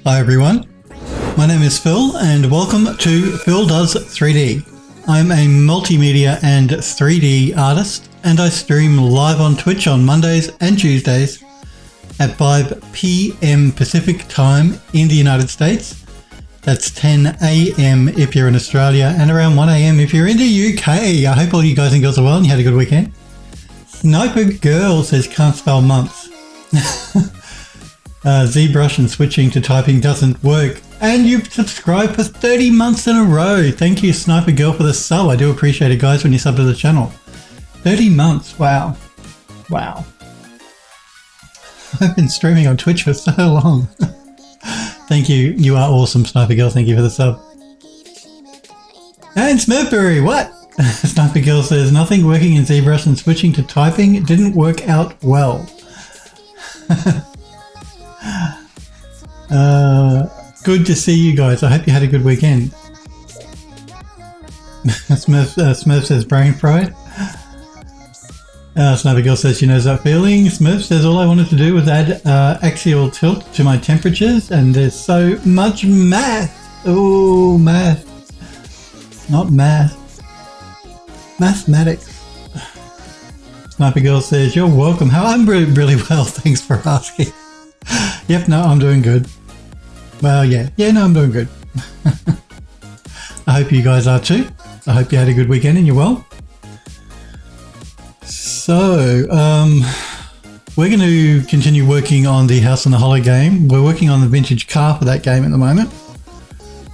Hi everyone, my name is Phil and welcome to Phil Does 3D. I'm a multimedia and 3D artist and I stream live on Twitch on Mondays and Tuesdays at 5 p.m. Pacific time in the United States. That's 10 a.m. if you're in Australia and around 1 a.m. if you're in the UK. I hope all you guys and girls are well and you had a good weekend. Sniper Girl says can't spell months. ZBrush and switching to typing doesn't work. And you've subscribed for 30 months in a row. Thank you, Sniper Girl, for the sub. I do appreciate it, guys, when you sub to the channel. 30 months. Wow. Wow. I've been streaming on Twitch for so long. Thank you. You are awesome, Sniper Girl. Thank you for the sub. And Smurfberry, what? Sniper Girl says, nothing working in ZBrush and switching to typing didn't work out well. Good to see you guys. I hope you had a good weekend. Smurf says brain fried. Sniper Girl says she knows that feeling. Smurf says all I wanted to do was add axial tilt to my temperatures and there's so much math. Oh, math. Not math. Mathematics. Sniper Girl says you're welcome. I'm really well, thanks for asking. Yep, no, I'm doing good. Well, yeah, no, I'm doing good. I hope you guys are too. I hope you had a good weekend and you're well. So, we're going to continue working on the House on the Hollow game. We're working on the vintage car for that game at the moment.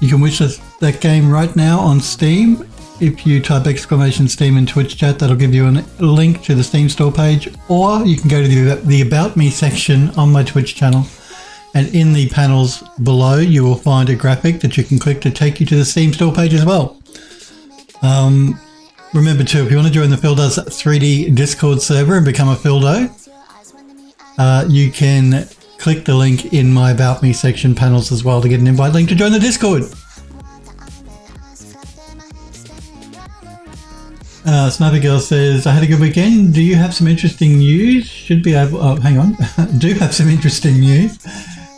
You can wish us that game right now on Steam. If you type !Steam in Twitch chat, that'll give you a link to the Steam store page, or you can go to the About Me section on my Twitch channel. And in the panels below, you will find a graphic that you can click to take you to the Steam store page as well. Remember too, if you want to join the Phil Does 3D Discord server and become a Phildo, you can click the link in my About Me section panels as well to get an invite link to join the Discord. Sniper Girl says, I had a good weekend. Do you have some interesting news? Should be able... Oh, hang on. Do have some interesting news.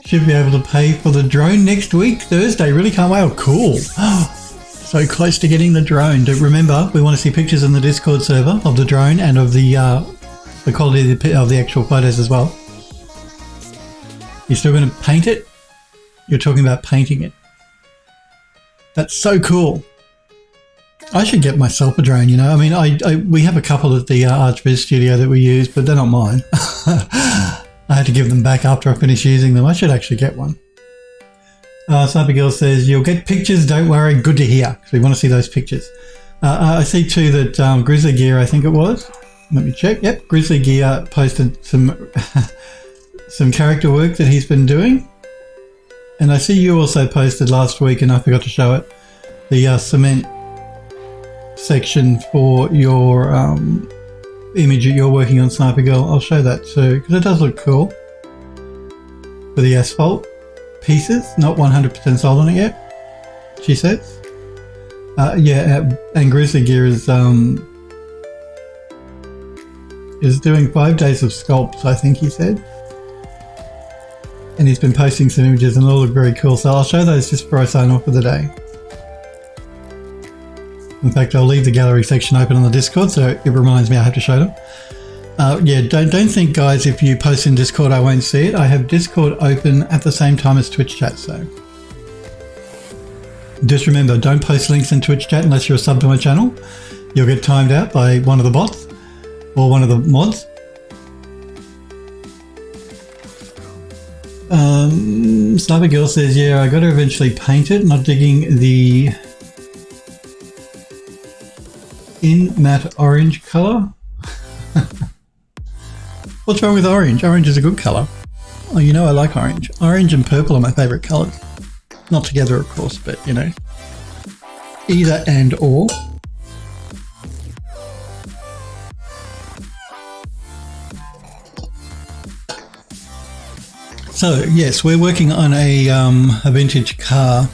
Should be able to pay for the drone next week, Thursday. Really can't wait. Oh, cool. So close to getting the drone. Remember, we want to see pictures in the Discord server of the drone and of the quality of the actual photos as well. You're still going to paint it? You're talking about painting it. That's so cool. I should get myself a drone, you know. I mean, we have a couple at the ArchViz studio that we use, but they're not mine. I had to give them back after I finished using them. I should actually get one. Sniper Girl says, you'll get pictures, don't worry. Good to hear, because we want to see those pictures. I see too that Grizzly Gear, I think it was. Let me check. Yep, Grizzly Gear posted some some character work that he's been doing. And I see you also posted last week, and I forgot to show it, the cement section for your image that you're working on, Sniper Girl. I'll show that too because it does look cool. For the asphalt pieces, not 100% sold on it yet, she says. And Grizzly Gear is doing 5 days of sculpts, I think he said. And he's been posting some images and they all look very cool. So I'll show those just before I sign off for the day. In fact, I'll leave the gallery section open on the Discord, so it reminds me I have to show them. Don't think, guys, if you post in Discord I won't see it. I have Discord open at the same time as Twitch chat, so just remember, don't post links in Twitch chat unless you're a sub to my channel. You'll get timed out by one of the bots or one of the mods. Sniper Girl says, yeah, I got to eventually paint it. Not digging the in matte orange color. What's wrong with orange? Orange is a good color. Oh, you know I like orange. Orange and purple are my favorite colors. Not together, of course, but you know, either and or. So yes, we're working on a vintage car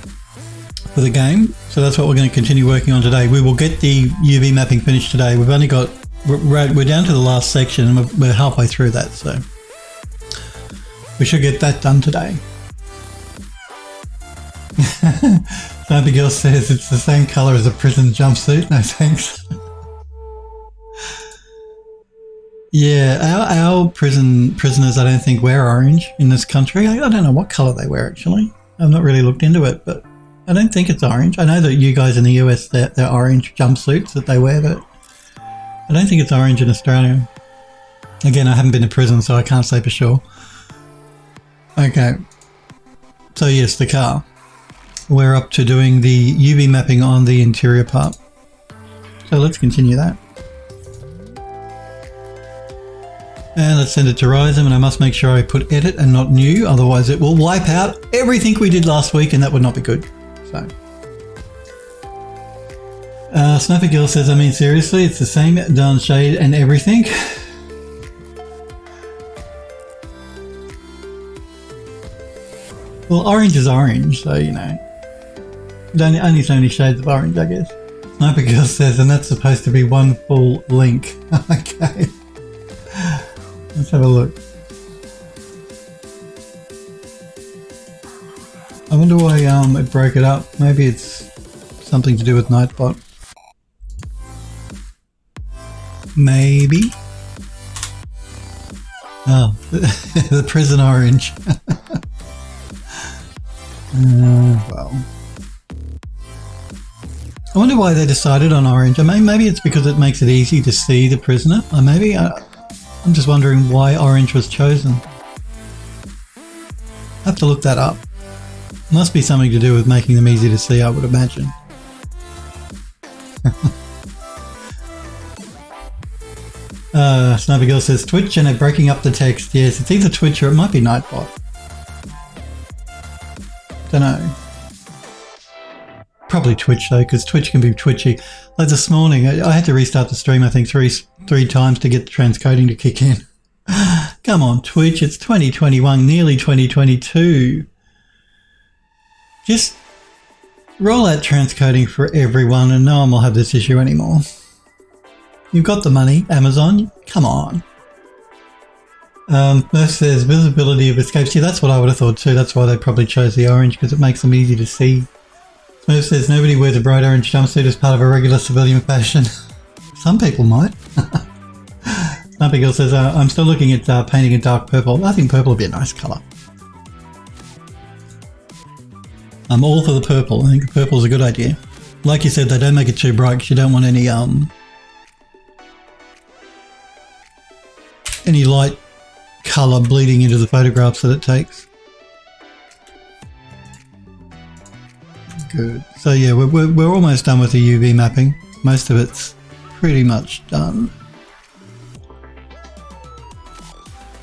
for the game. So that's what we're going to continue working on today. We will get the UV mapping finished today. We've only got, we're down to the last section and we're halfway through that. So we should get that done today. Sniper Girl says it's the same colour as a prison jumpsuit. No thanks. Yeah, our prisoners I don't think wear orange in this country. I don't know what colour they wear actually. I've not really looked into it, but I don't think it's orange. I know that you guys in the US, they're orange jumpsuits that they wear, but I don't think it's orange in Australia. Again, I haven't been to prison, so I can't say for sure. Okay. So yes, the car. We're up to doing the UV mapping on the interior part. So let's continue that. And let's send it to Rhizome, and I must make sure I put edit and not new, otherwise it will wipe out everything we did last week and that would not be good. So, Sniper Girl says, I mean seriously, it's the same darn shade and everything. Well, orange is orange, so you know. Only so many shades of orange, I guess. Sniper Girl says, and that's supposed to be one full link. Okay. Let's have a look. I wonder why it broke it up. Maybe it's something to do with Nightbot. Maybe. Oh, the prison orange. Well. I wonder why they decided on orange. I mean, maybe it's because it makes it easy to see the prisoner. Or maybe I'm just wondering why orange was chosen. I have to look that up. Must be something to do with making them easy to see, I would imagine. Sniper Girl says Twitch and they're breaking up the text. Yes, it's either Twitch or it might be Nightbot. Don't know. Probably Twitch though, because Twitch can be twitchy. Like this morning, I had to restart the stream, I think three times to get the transcoding to kick in. Come on, Twitch, it's 2021, nearly 2022. Just roll out transcoding for everyone and no one will have this issue anymore. You've got the money, Amazon, come on. Murph says visibility of escapes. Yeah, that's what I would have thought too. That's why they probably chose the orange, because it makes them easy to see. Smurf says nobody wears a bright orange jumpsuit as part of a regular civilian fashion. Some people might. Sniper Girl says, I'm still looking at painting a dark purple. I think purple would be a nice colour. I'm all for the purple. I think purple's a good idea. Like you said, they don't make it too bright because you don't want any light colour bleeding into the photographs that it takes. Good. So yeah, we're almost done with the UV mapping. Most of it's pretty much done.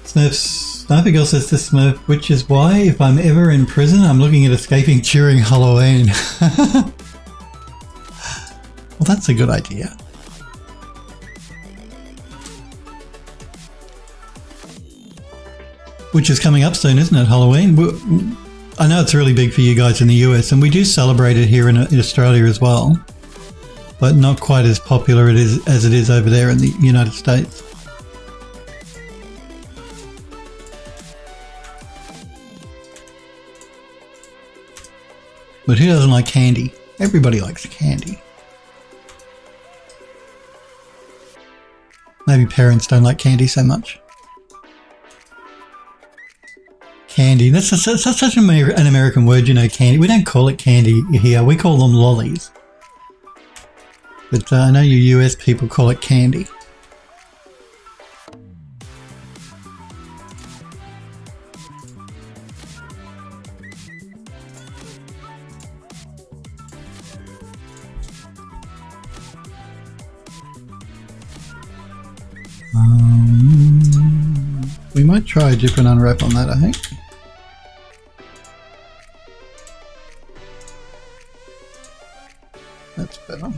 Sniper Girl says to Smurf, which is why if I'm ever in prison, I'm looking at escaping during Halloween. Well, that's a good idea. Which is coming up soon, isn't it, Halloween? I know it's really big for you guys in the US, and we do celebrate it here in Australia as well, but not quite as popular as it is over there in the United States. But who doesn't like candy? Everybody likes candy. Maybe parents don't like candy so much. Candy, that's such an American word, you know, candy. We don't call it candy here, we call them lollies. But I know you US people call it candy. We might try a different unwrap on that, I think. That's better.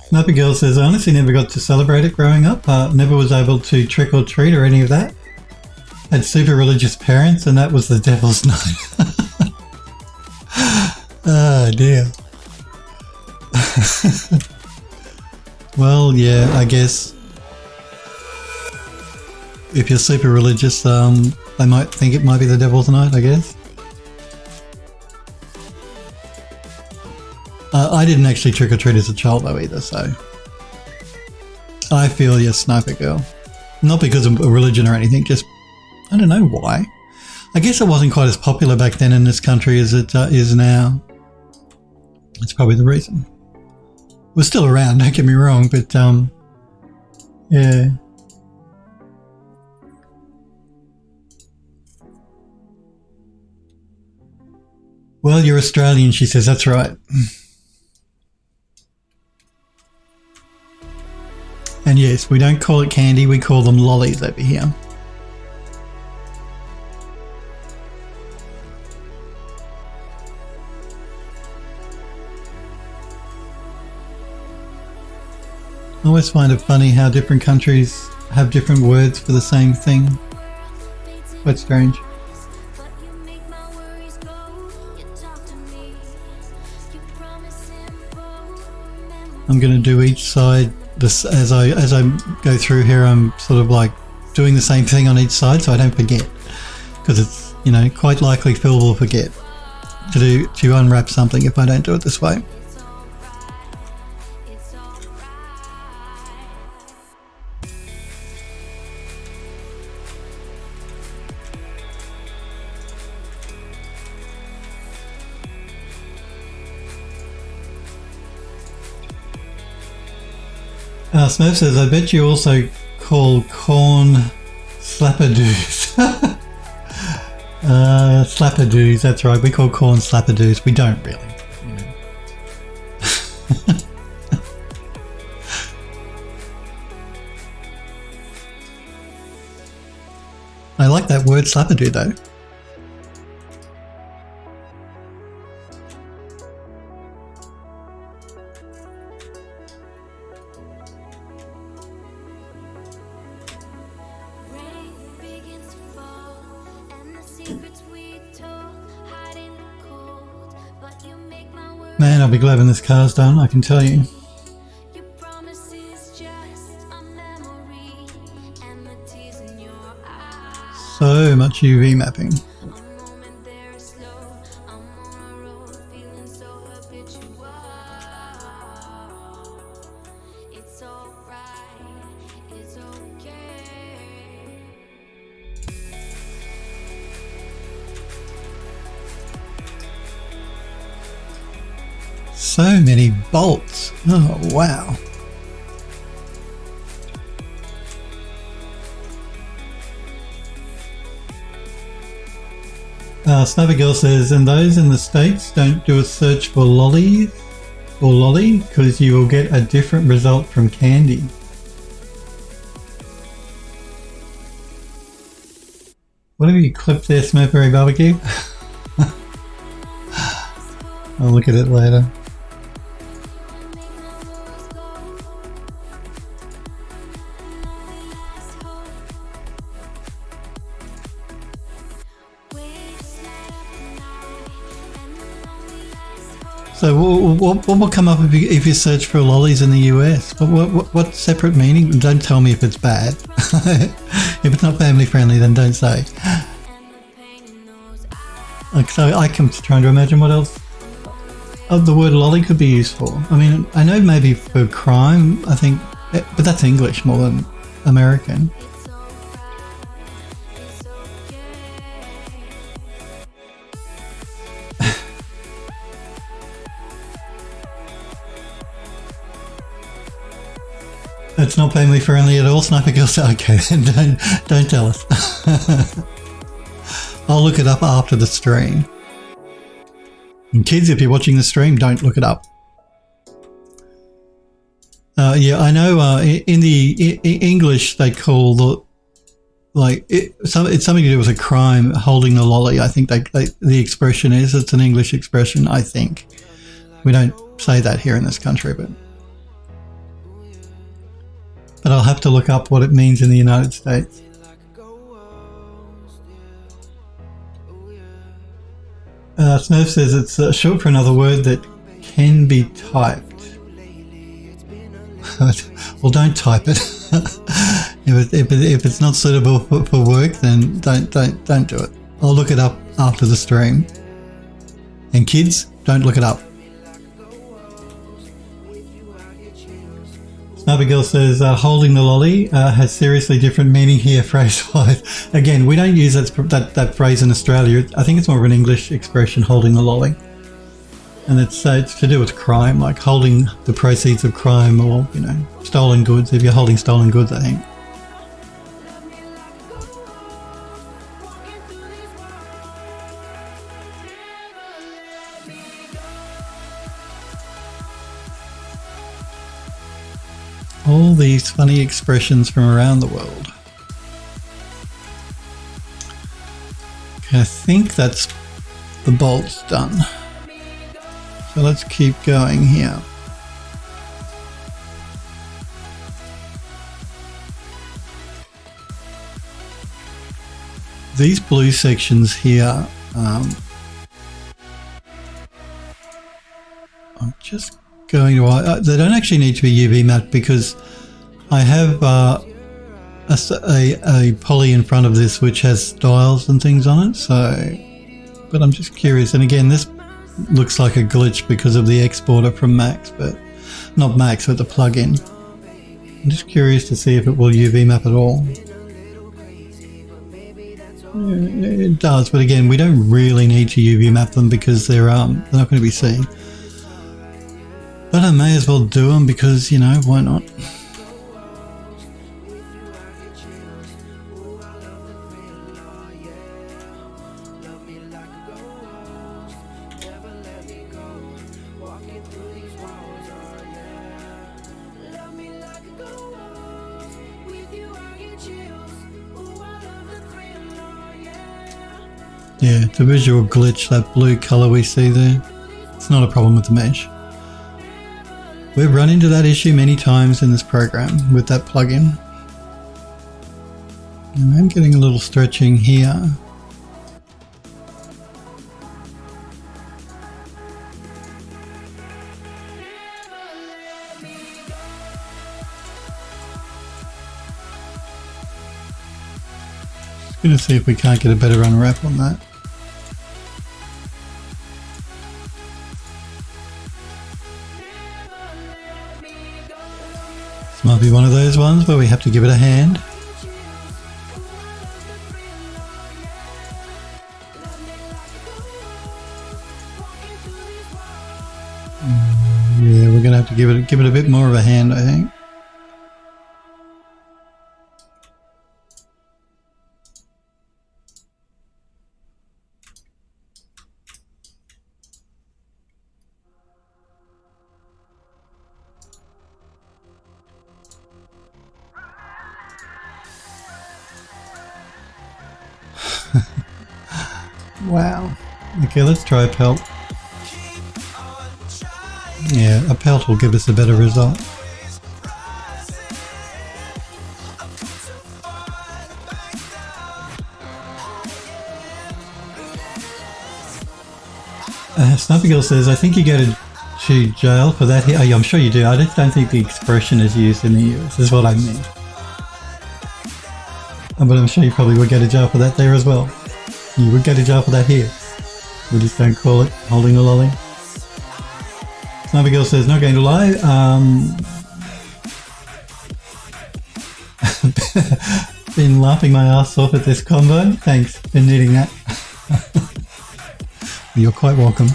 Sniper Girl says, I honestly never got to celebrate it growing up. Never was able to trick or treat or any of that. Had super religious parents and that was the devil's night. Oh dear. Well, yeah, I guess if you're super religious, they might think it might be the devil tonight, I guess. I didn't actually trick-or-treat as a child though either, so I feel you, Sniper Girl. Not because of a religion or anything, just I don't know why. I guess it wasn't quite as popular back then in this country as it is now. That's probably the reason. We're still around, don't get me wrong, but yeah. Well, you're Australian, she says, that's right. And yes, we don't call it candy, we call them lollies over here. I always find it funny how different countries have different words for the same thing. Quite strange. I'm going to do each side this as I go through here. I'm sort of like doing the same thing on each side so I don't forget, because it's, you know, quite likely Phil will forget to unwrap something if I don't do it this way. Smurf says, I bet you also call corn slapperdoos. Slapperdoos, that's right. We call corn slapperdoos. We don't really. You know. I like that word slapperdoo though. Man, I'll be glad when this car's done, I can tell you. So much UV mapping. So many bolts. Oh, wow. Sniper Girl says, and those in the States don't do a search for lolly, because you will get a different result from candy. What have you clipped there, Smurfberry Barbecue? I'll look at it later. So what will come up if you search for lollies in the US? What separate meaning? Don't tell me if it's bad. If it's not family friendly, then don't say. Like, so I come to trying to imagine what else the word lolly could be used for. I mean, I know maybe for crime, I think, but that's English more than American. It's not family friendly at all, Sniper Girl. Okay, then don't tell us. I'll look it up after the stream. And kids, if you're watching the stream, don't look it up. Yeah, I know. In the English, they call it's something to do with a crime, holding a lolly. I think the expression is, it's an English expression. I think we don't say that here in this country, but I'll have to look up what it means in the United States. Smurf says it's short for another word that can be typed. Well, don't type it. if it's not suitable for work, then don't do it. I'll look it up after the stream. And kids, don't look it up. Abigail says, holding the lolly has seriously different meaning here phrase-wise. Again, we don't use that phrase in Australia. I think it's more of an English expression, holding the lolly. And it's to do with crime, like holding the proceeds of crime or, you know, stolen goods, if you're holding stolen goods, I think. All these funny expressions from around the world. Okay, I think that's the bolts done. So let's keep going here. These blue sections here, I'm just going to, they don't actually need to be UV mapped because I have a poly in front of this which has styles and things on it, so, but I'm just curious. And again, this looks like a glitch because of the exporter from Max, but not Max, but the plugin. I'm just curious to see if it will UV map at all. It does, but again, we don't really need to UV map them because they're not going to be seen. But I may as well do them because, you know, why not? Yeah, it's a visual glitch, that blue color we see there. It's not a problem with the mesh. We've run into that issue many times in this program with that plugin. And I'm getting a little stretching here. Just going to see if we can't get a better unwrap on that. Might be one of those ones where we have to give it a hand. Yeah, we're gonna have to give it a bit more of a hand, I think. Wow. Okay, let's try a pelt. Yeah, a pelt will give us a better result. Sniper Girl says, I think you go to jail for that here. Oh, yeah, I'm sure you do. I just don't think the expression is used in the US, is what I mean. But I'm sure you probably would go to jail for that there as well. You would go to jail for that here. We just don't call it holding a lolly. Sniper Girl says, not going to lie. Been laughing my ass off at this combo. Thanks for needing that. You're quite welcome.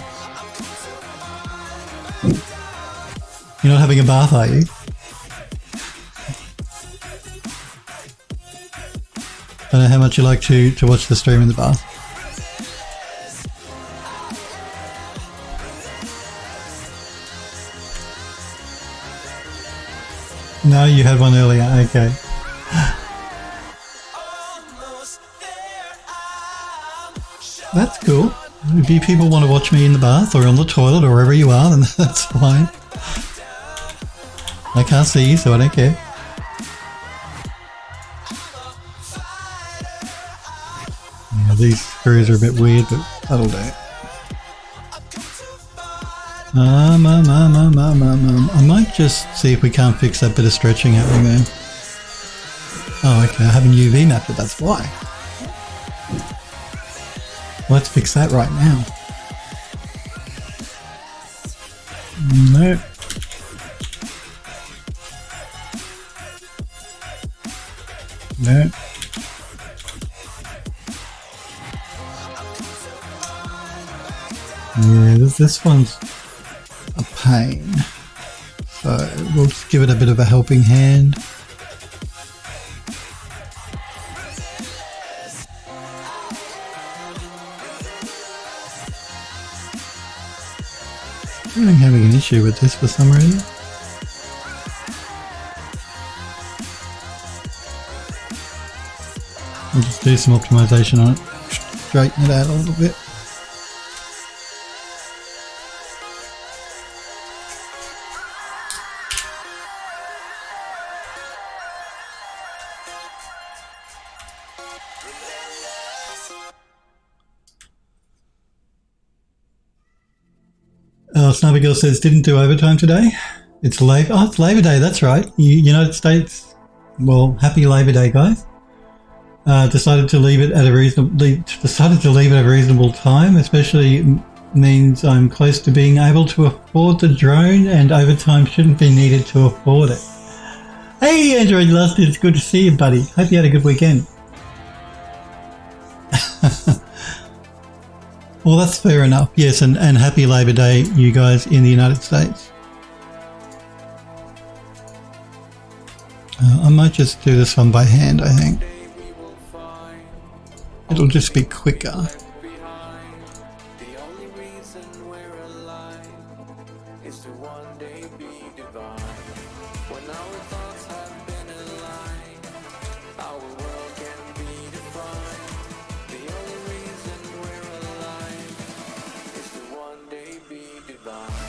You're not having a bath, are you? I don't know how much you like to watch the stream in the bath. No, you had one earlier, okay. That's cool. If you people want to watch me in the bath or on the toilet or wherever you are, then that's fine. I can't see you, so I don't care. Yeah, these screws are a bit weird, but that'll do. I might just see if we can't fix that bit of stretching happening there. Oh, okay, I haven't UV mapped it, that's why. Let's fix that right now. No. No. Yeah, this one's a pain. So we'll just give it a bit of a helping hand. I'm having an issue with this for some reason. I'll just do some optimization on it, straighten it out a little bit. Sniper Girl says, didn't do overtime today. It's Labor Day, that's right. United States, well, happy Labor Day, guys. Decided to leave it at a reasonable time, especially means I'm close to being able to afford the drone and overtime shouldn't be needed to afford it. Hey, Android Lust, it's good to see you, buddy. Hope you had a good weekend. Well, that's fair enough. Yes, and happy Labor Day, you guys in the United States. I might just do this one by hand, I think. It'll just be quicker.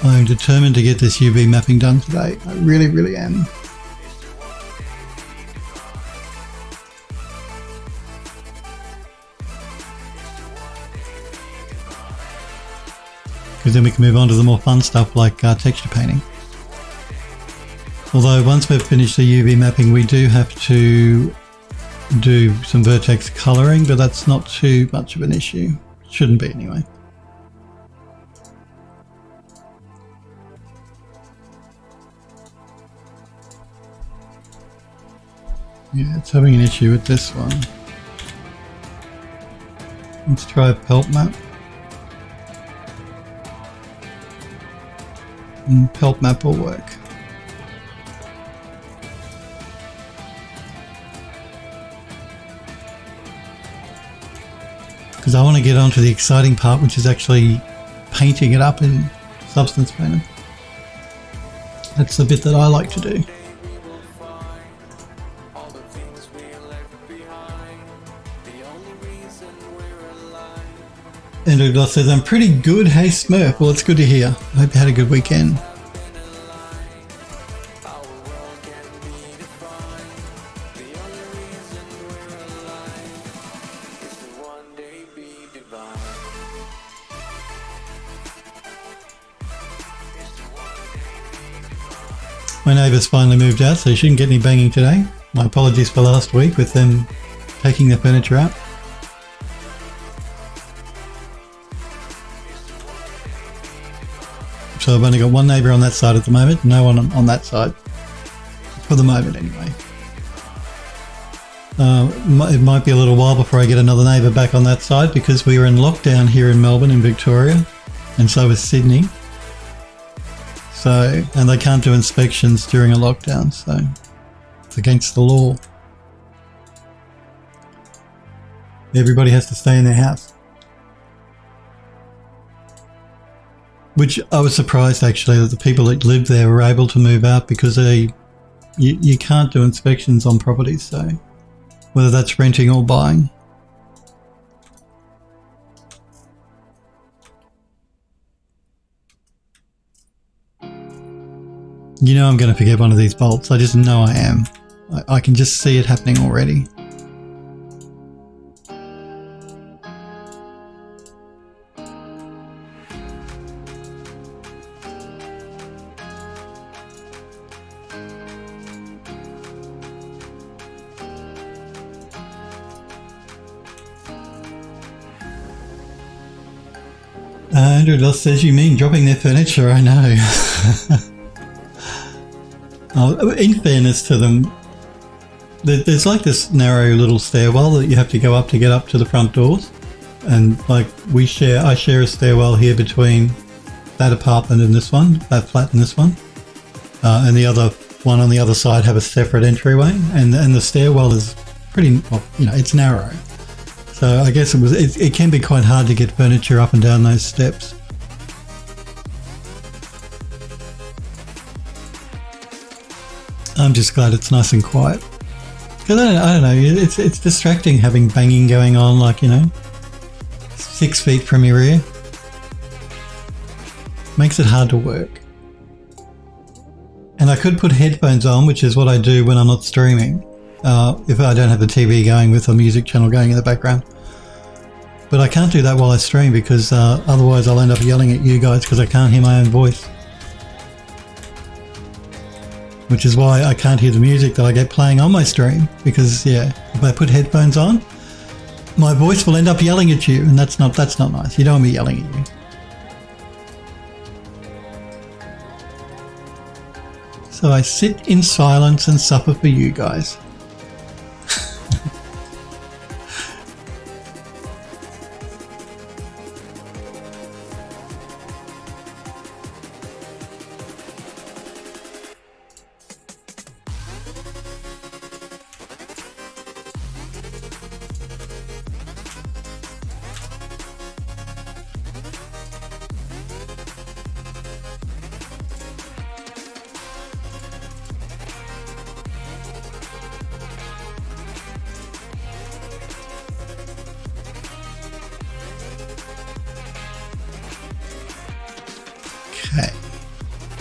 I'm determined to get this UV mapping done today. I really, really am. Because then we can move on to the more fun stuff like texture painting. Although once we've finished the UV mapping, we do have to do some vertex colouring, but that's not too much of an issue. Shouldn't be anyway. Yeah, it's having an issue with this one. Let's try a pelt map. And pelt map will work. Because I want to get on to the exciting part, which is actually painting it up in Substance Painter. That's the bit that I like to do. Andrew Gloss says, I'm pretty good. Hey Smurf. Well, it's good to hear. I hope you had a good weekend. My neighbours finally moved out, so you shouldn't get any banging today. My apologies for last week with them taking the furniture out. So I've only got one neighbour on that side at the moment, no one on that side, for the moment anyway. It might be a little while before I get another neighbour back on that side because we were in lockdown here in Melbourne in Victoria, and so was Sydney. So, and they can't do inspections during a lockdown, so it's against the law. Everybody has to stay in their house. Which I was surprised actually that the people that lived there were able to move out because you can't do inspections on properties, so whether that's renting or buying. You know I'm going to forget one of these bolts. I just know I am. I can just see it happening already. Andrew Loss says, you mean dropping their furniture? I know. Oh, in fairness to them, there's like this narrow little stairwell that you have to go up to get up to the front doors. And like I share a stairwell here between that apartment and this one, that flat and this one. And the other one on the other side have a separate entryway. And the stairwell is pretty, well, you know, it's narrow. So I guess it can be quite hard to get furniture up and down those steps. I'm just glad it's nice and quiet. Because I don't know, it's distracting having banging going on, like, you know, 6 feet from your ear. Makes it hard to work. And I could put headphones on, which is what I do when I'm not streaming. If I don't have the TV going with a music channel going in the background. But I can't do that while I stream because otherwise I'll end up yelling at you guys because I can't hear my own voice. Which is why I can't hear the music that I get playing on my stream, because yeah, if I put headphones on, my voice will end up yelling at you, and that's not nice. You don't want me yelling at you. So I sit in silence and suffer for you guys.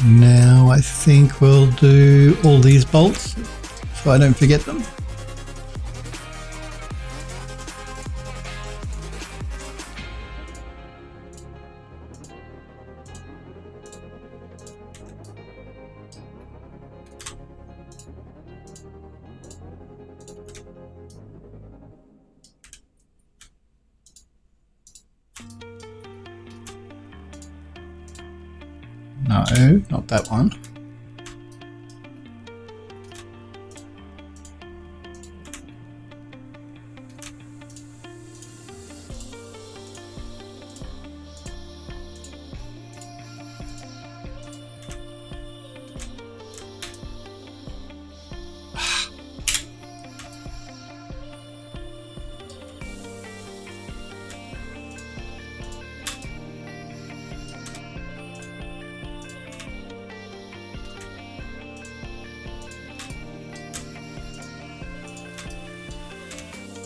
Now I think we'll do all these bolts so I don't forget them. No, not that one.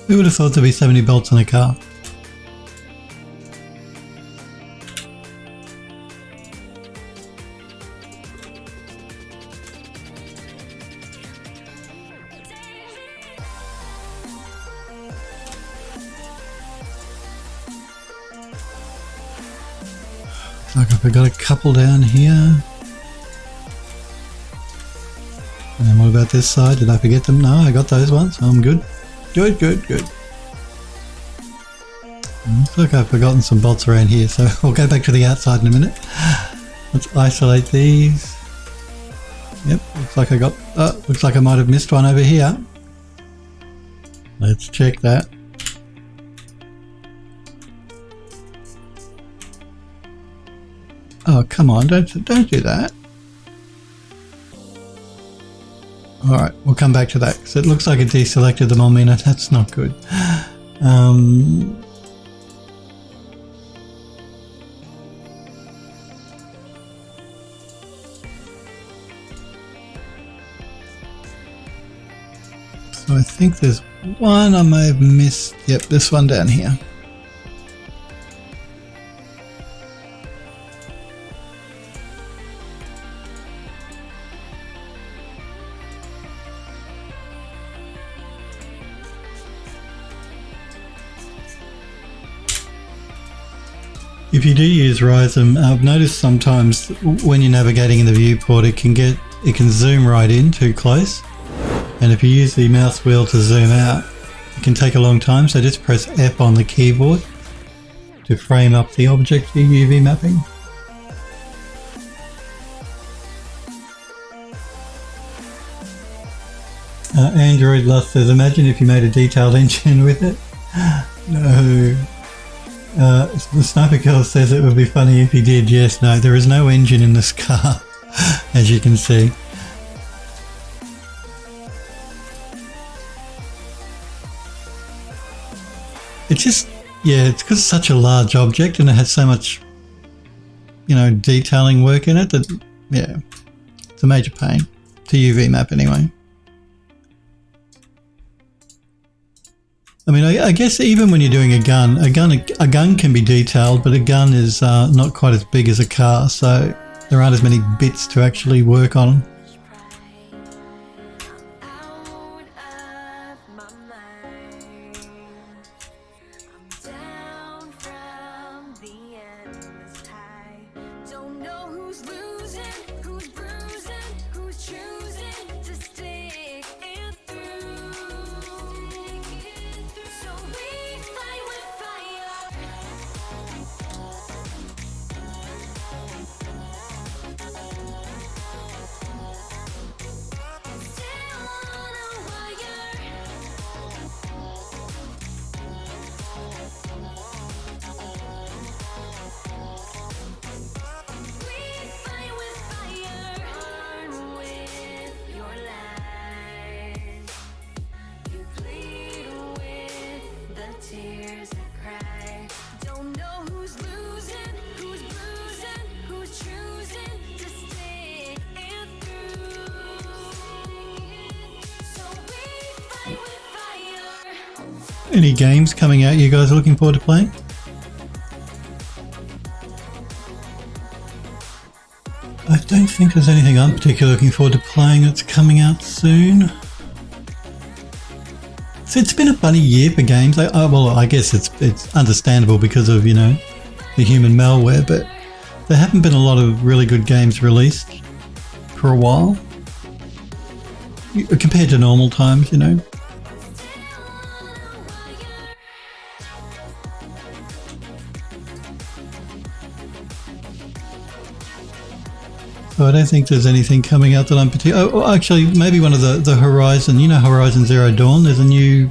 Who would have thought there'd be so many bolts in a car? Looks like I've got a couple down here. And what about this side? Did I forget them? No, I got those ones. I'm good. Good. Looks like I've forgotten some bolts around here, so we'll go back to the outside in a minute. Let's isolate these. Yep, looks like I might have missed one over here. Let's check that. Oh, come on, don't do that. Alright, we'll come back to that because it looks like it deselected them on me and that's not good. So I think there's one I may have missed. Yep, this one down here. If you do use Rhizome, I've noticed sometimes when you're navigating in the viewport, it can zoom right in too close. And if you use the mouse wheel to zoom out, it can take a long time. So just press F on the keyboard to frame up the object for UV mapping. Android Lust says, imagine if you made a detailed engine with it. No. The Sniper Girl says it would be funny if he did. Yes, no, there is no engine in this car, as you can see. It's just, yeah, it's because it's such a large object and it has so much, detailing work in it that, yeah, it's a major pain to UV map anyway. I mean, I guess even when you're doing a gun can be detailed, but a gun is not quite as big as a car, so there aren't as many bits to actually work on. Any games coming out you guys are looking forward to playing? I don't think there's anything I'm particularly looking forward to playing that's coming out soon. So it's been a funny year for games. Well, I guess it's understandable because of, the human malware, but there haven't been a lot of really good games released for a while. Compared to normal times, So I don't think there's anything coming out that I'm particular. Oh, actually, maybe one of the Horizon. Horizon Zero Dawn. There's a new,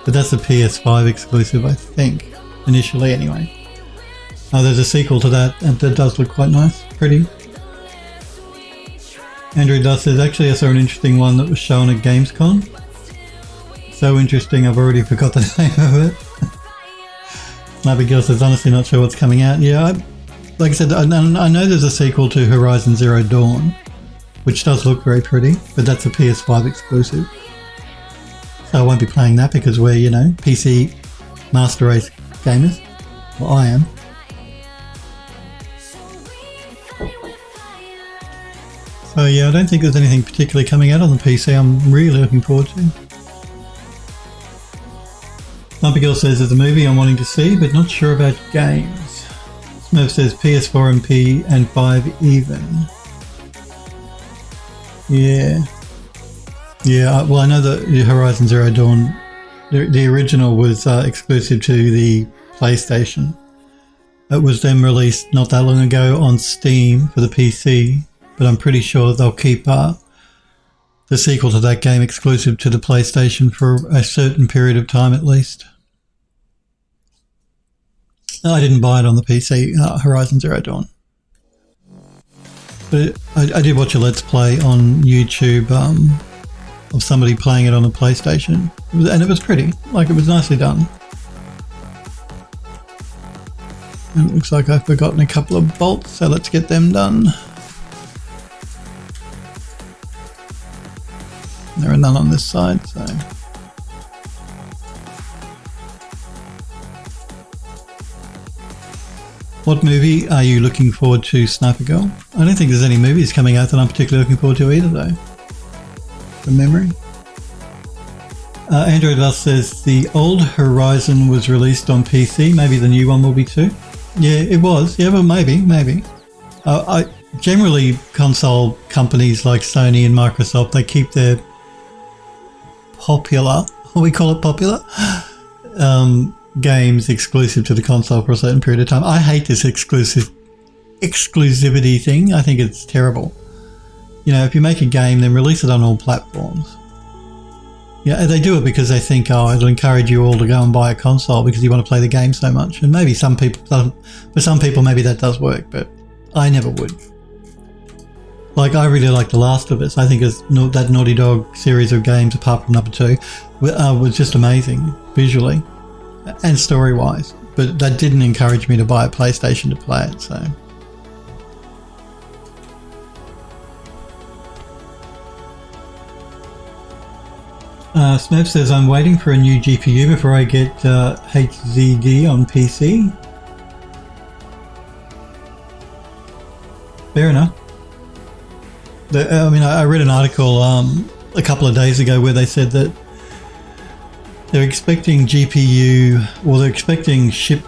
but that's a PS5 exclusive, I think, initially anyway. Oh, there's a sequel to that, and that does look quite nice, pretty. Andrew Dust says, actually I saw an interesting one that was shown at Gamescom. So interesting, I've already forgot the name of it. Sniper Girl says, honestly not sure what's coming out. Yeah, like I said, I know there's a sequel to Horizon Zero Dawn, which does look very pretty, but that's a PS5 exclusive. So I won't be playing that because we're, PC Master Race gamers. Well, I am. So yeah, I don't think there's anything particularly coming out on the PC I'm really looking forward to. Sniper Girl says there's a movie I'm wanting to see, but not sure about games. Smurf says PS4 and P and 5 even. Yeah. Yeah, well I know that Horizon Zero Dawn, the original was exclusive to the PlayStation. It was then released not that long ago on Steam for the PC, but I'm pretty sure they'll keep the sequel to that game exclusive to the PlayStation for a certain period of time at least. I didn't buy it on the PC, Horizon Zero Dawn. But I did watch a Let's Play on YouTube of somebody playing it on a PlayStation. And it was pretty, like it was nicely done. And it looks like I've forgotten a couple of bolts, so let's get them done. There are none on this side, so... What movie are you looking forward to, Sniper Girl? I don't think there's any movies coming out that I'm particularly looking forward to either, though. From memory. Android Lust says the old Horizon was released on PC. Maybe the new one will be too. Yeah, it was. Yeah, well, maybe. I generally console companies like Sony and Microsoft, they keep their popular, we call it popular, games exclusive to the console for a certain period of time. I hate this exclusivity thing. I think it's terrible. You know, if you make a game, then release it on all platforms. Yeah, they do it because they think, oh, it'll encourage you all to go and buy a console because you want to play the game so much. And maybe for some people, maybe that does work, but I never would. Like, I really like The Last of Us. I think that Naughty Dog series of games, apart from number 2, was just amazing visually and story-wise. But that didn't encourage me to buy a PlayStation to play it, so... Smurf says, I'm waiting for a new GPU before I get HZD on PC. Fair enough. I read an article a couple of days ago where they said that they're expecting they're expecting chip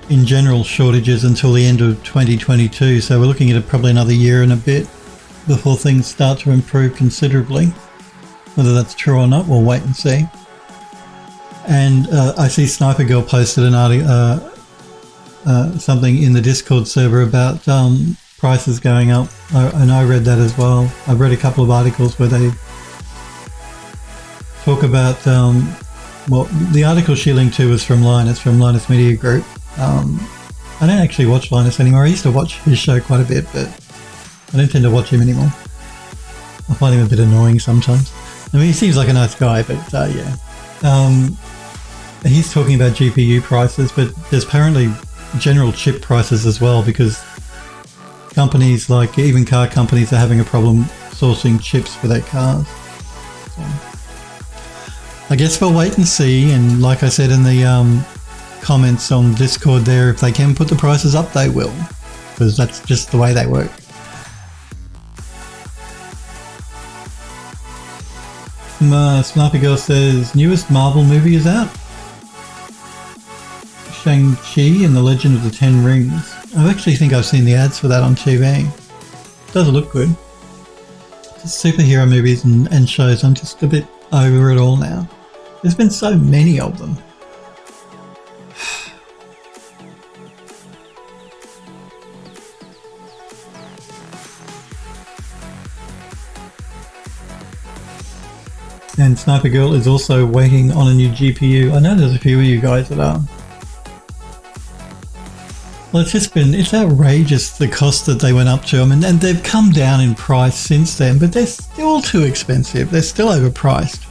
in general shortages until the end of 2022. So we're looking at probably another year and a bit before things start to improve considerably. Whether that's true or not, we'll wait and see. And I see Sniper Girl posted an article, something in the Discord server about prices going up, and I read that as well. I've read a couple of articles where they talk about, the article she linked to was from Linus Media Group. I don't actually watch Linus anymore. I used to watch his show quite a bit, but I don't tend to watch him anymore. I find him a bit annoying sometimes. I mean, he seems like a nice guy, but yeah. He's talking about GPU prices, but there's apparently general chip prices as well, because companies, like even car companies, are having a problem sourcing chips for their cars. So, I guess we'll wait and see, and like I said in the comments on Discord there, if they can put the prices up, they will, because that's just the way they work. Sniper Girl says, newest Marvel movie is out. Shang-Chi and the Legend of the Ten Rings. I actually think I've seen the ads for that on TV. Does look good. Just superhero movies and shows, I'm just a bit over it all now. There's been so many of them. And Sniper Girl is also waiting on a new GPU. I know there's a few of you guys that are. Well, it's outrageous the cost that they went up to. I mean, and they've come down in price since then, but they're still too expensive. They're still overpriced.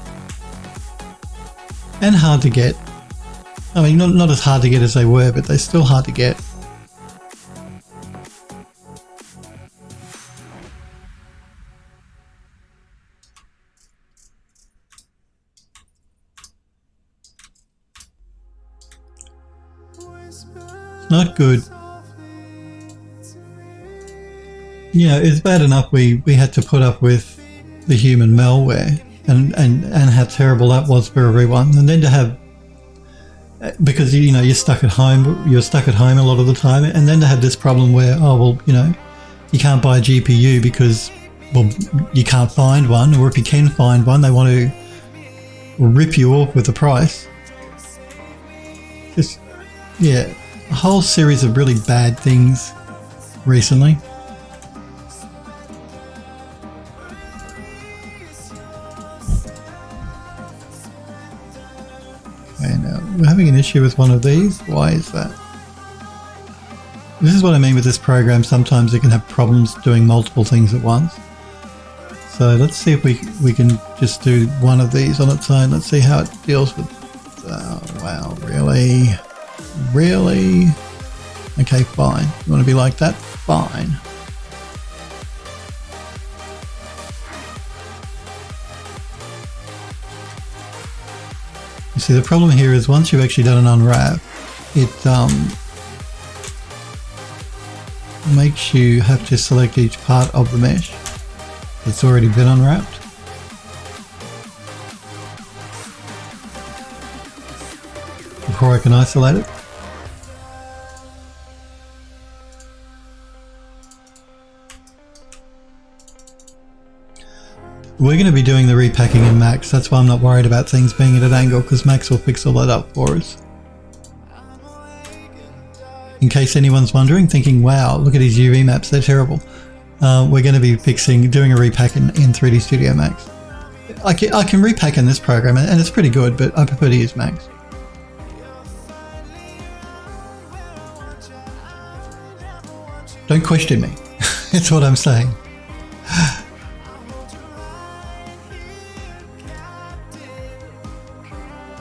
And hard to get. I mean, not as hard to get as they were, but they're still hard to get. Not good. Yeah, it's bad enough we had to put up with the human malware and how terrible that was for everyone, and then to have, because you're stuck at home a lot of the time, and then to have this problem where you can't buy a GPU because you can't find one, or if you can find one, they want to rip you off with the price. Just a whole series of really bad things recently. Okay, now we're having an issue with one of these. Why is that? This is what I mean with this program. Sometimes it can have problems doing multiple things at once. So let's see if we can just do one of these on its own. Let's see how it deals with... Oh, wow, really? Really? Okay, fine. You want to be like that? Fine. You see, the problem here is once you've actually done an unwrap, it makes you have to select each part of the mesh that's already been unwrapped. Before I can isolate it. We're going to be doing the repacking in Max. That's why I'm not worried about things being at an angle, because Max will fix all that up for us. in case anyone's wondering, thinking, wow, look at his UV maps, they're terrible. We're going to be doing a repack in 3D Studio Max. I can repack in this program, and it's pretty good, but I prefer to use Max. Don't question me. That's what I'm saying.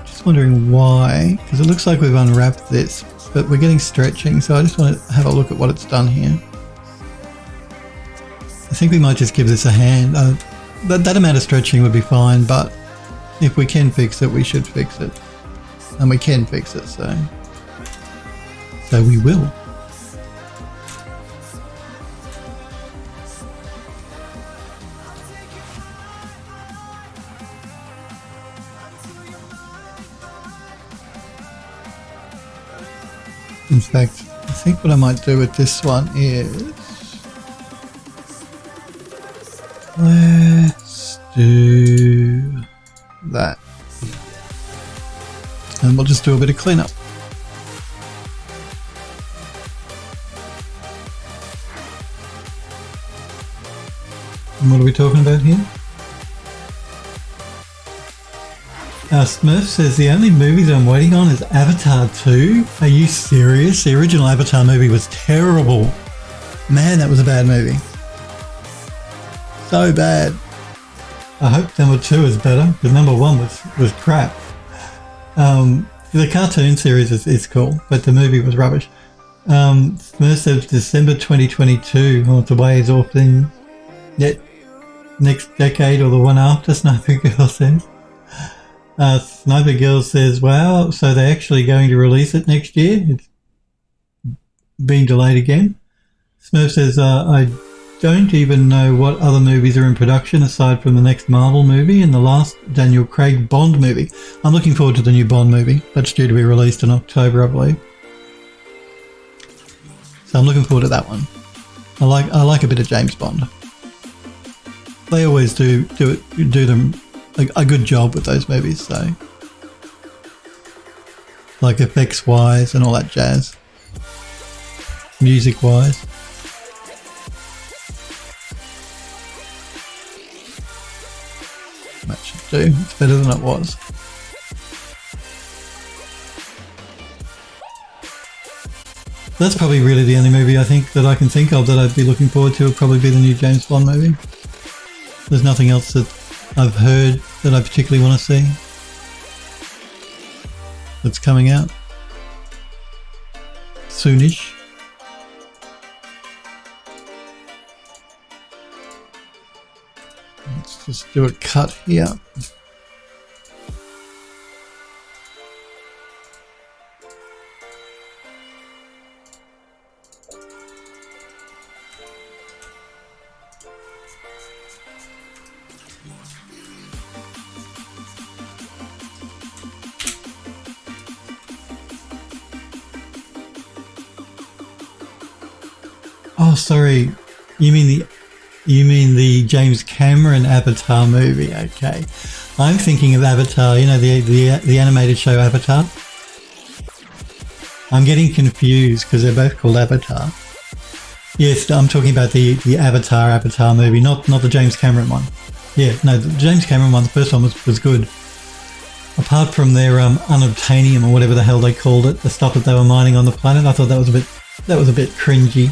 Just wondering why, because it looks like we've unwrapped this, but we're getting stretching, so I just want to have a look at what it's done here. I think we might just give this a hand. That amount of stretching would be fine, but if we can fix it, we should fix it. And we can fix it, so we will. In fact, I think what I might do with this one is, let's do that. And we'll just do a bit of cleanup. And what are we talking about here? Smurf says the only movies I'm waiting on is Avatar 2. Are you serious? The original Avatar movie was terrible. Man, that was a bad movie. So bad. I hope number 2 is better, because number 1 was crap. The cartoon series is cool, but the movie was rubbish. Smurf says December 2022. Oh, it's a ways off then. Next decade or the one after, Sniper Girl says. Sniper Girl says, wow, so they're actually going to release it next year? It's been delayed again. Smurf says, I don't even know what other movies are in production aside from the next Marvel movie and the last Daniel Craig Bond movie. I'm looking forward to the new Bond movie. That's due to be released in October, I believe. So I'm looking forward to that one. I like a bit of James Bond. They always do them a good job with those movies, so like effects wise and all that jazz, music wise. That should do. It's better than it was. That's probably really the only movie I think that I can think of that I'd be looking forward to. Would probably be the new James Bond movie. There's nothing else that I've heard that I particularly want to see that's coming out soonish. Let's just do a cut here. Oh, sorry. You mean the James Cameron Avatar movie? Okay, I'm thinking of Avatar. You know, the animated show Avatar. I'm getting confused because they're both called Avatar. Yes, I'm talking about the Avatar movie, not the James Cameron one. Yeah, no, the James Cameron one, the first one was good. Apart from their unobtainium or whatever the hell they called it, the stuff that they were mining on the planet, I thought that was a bit cringy.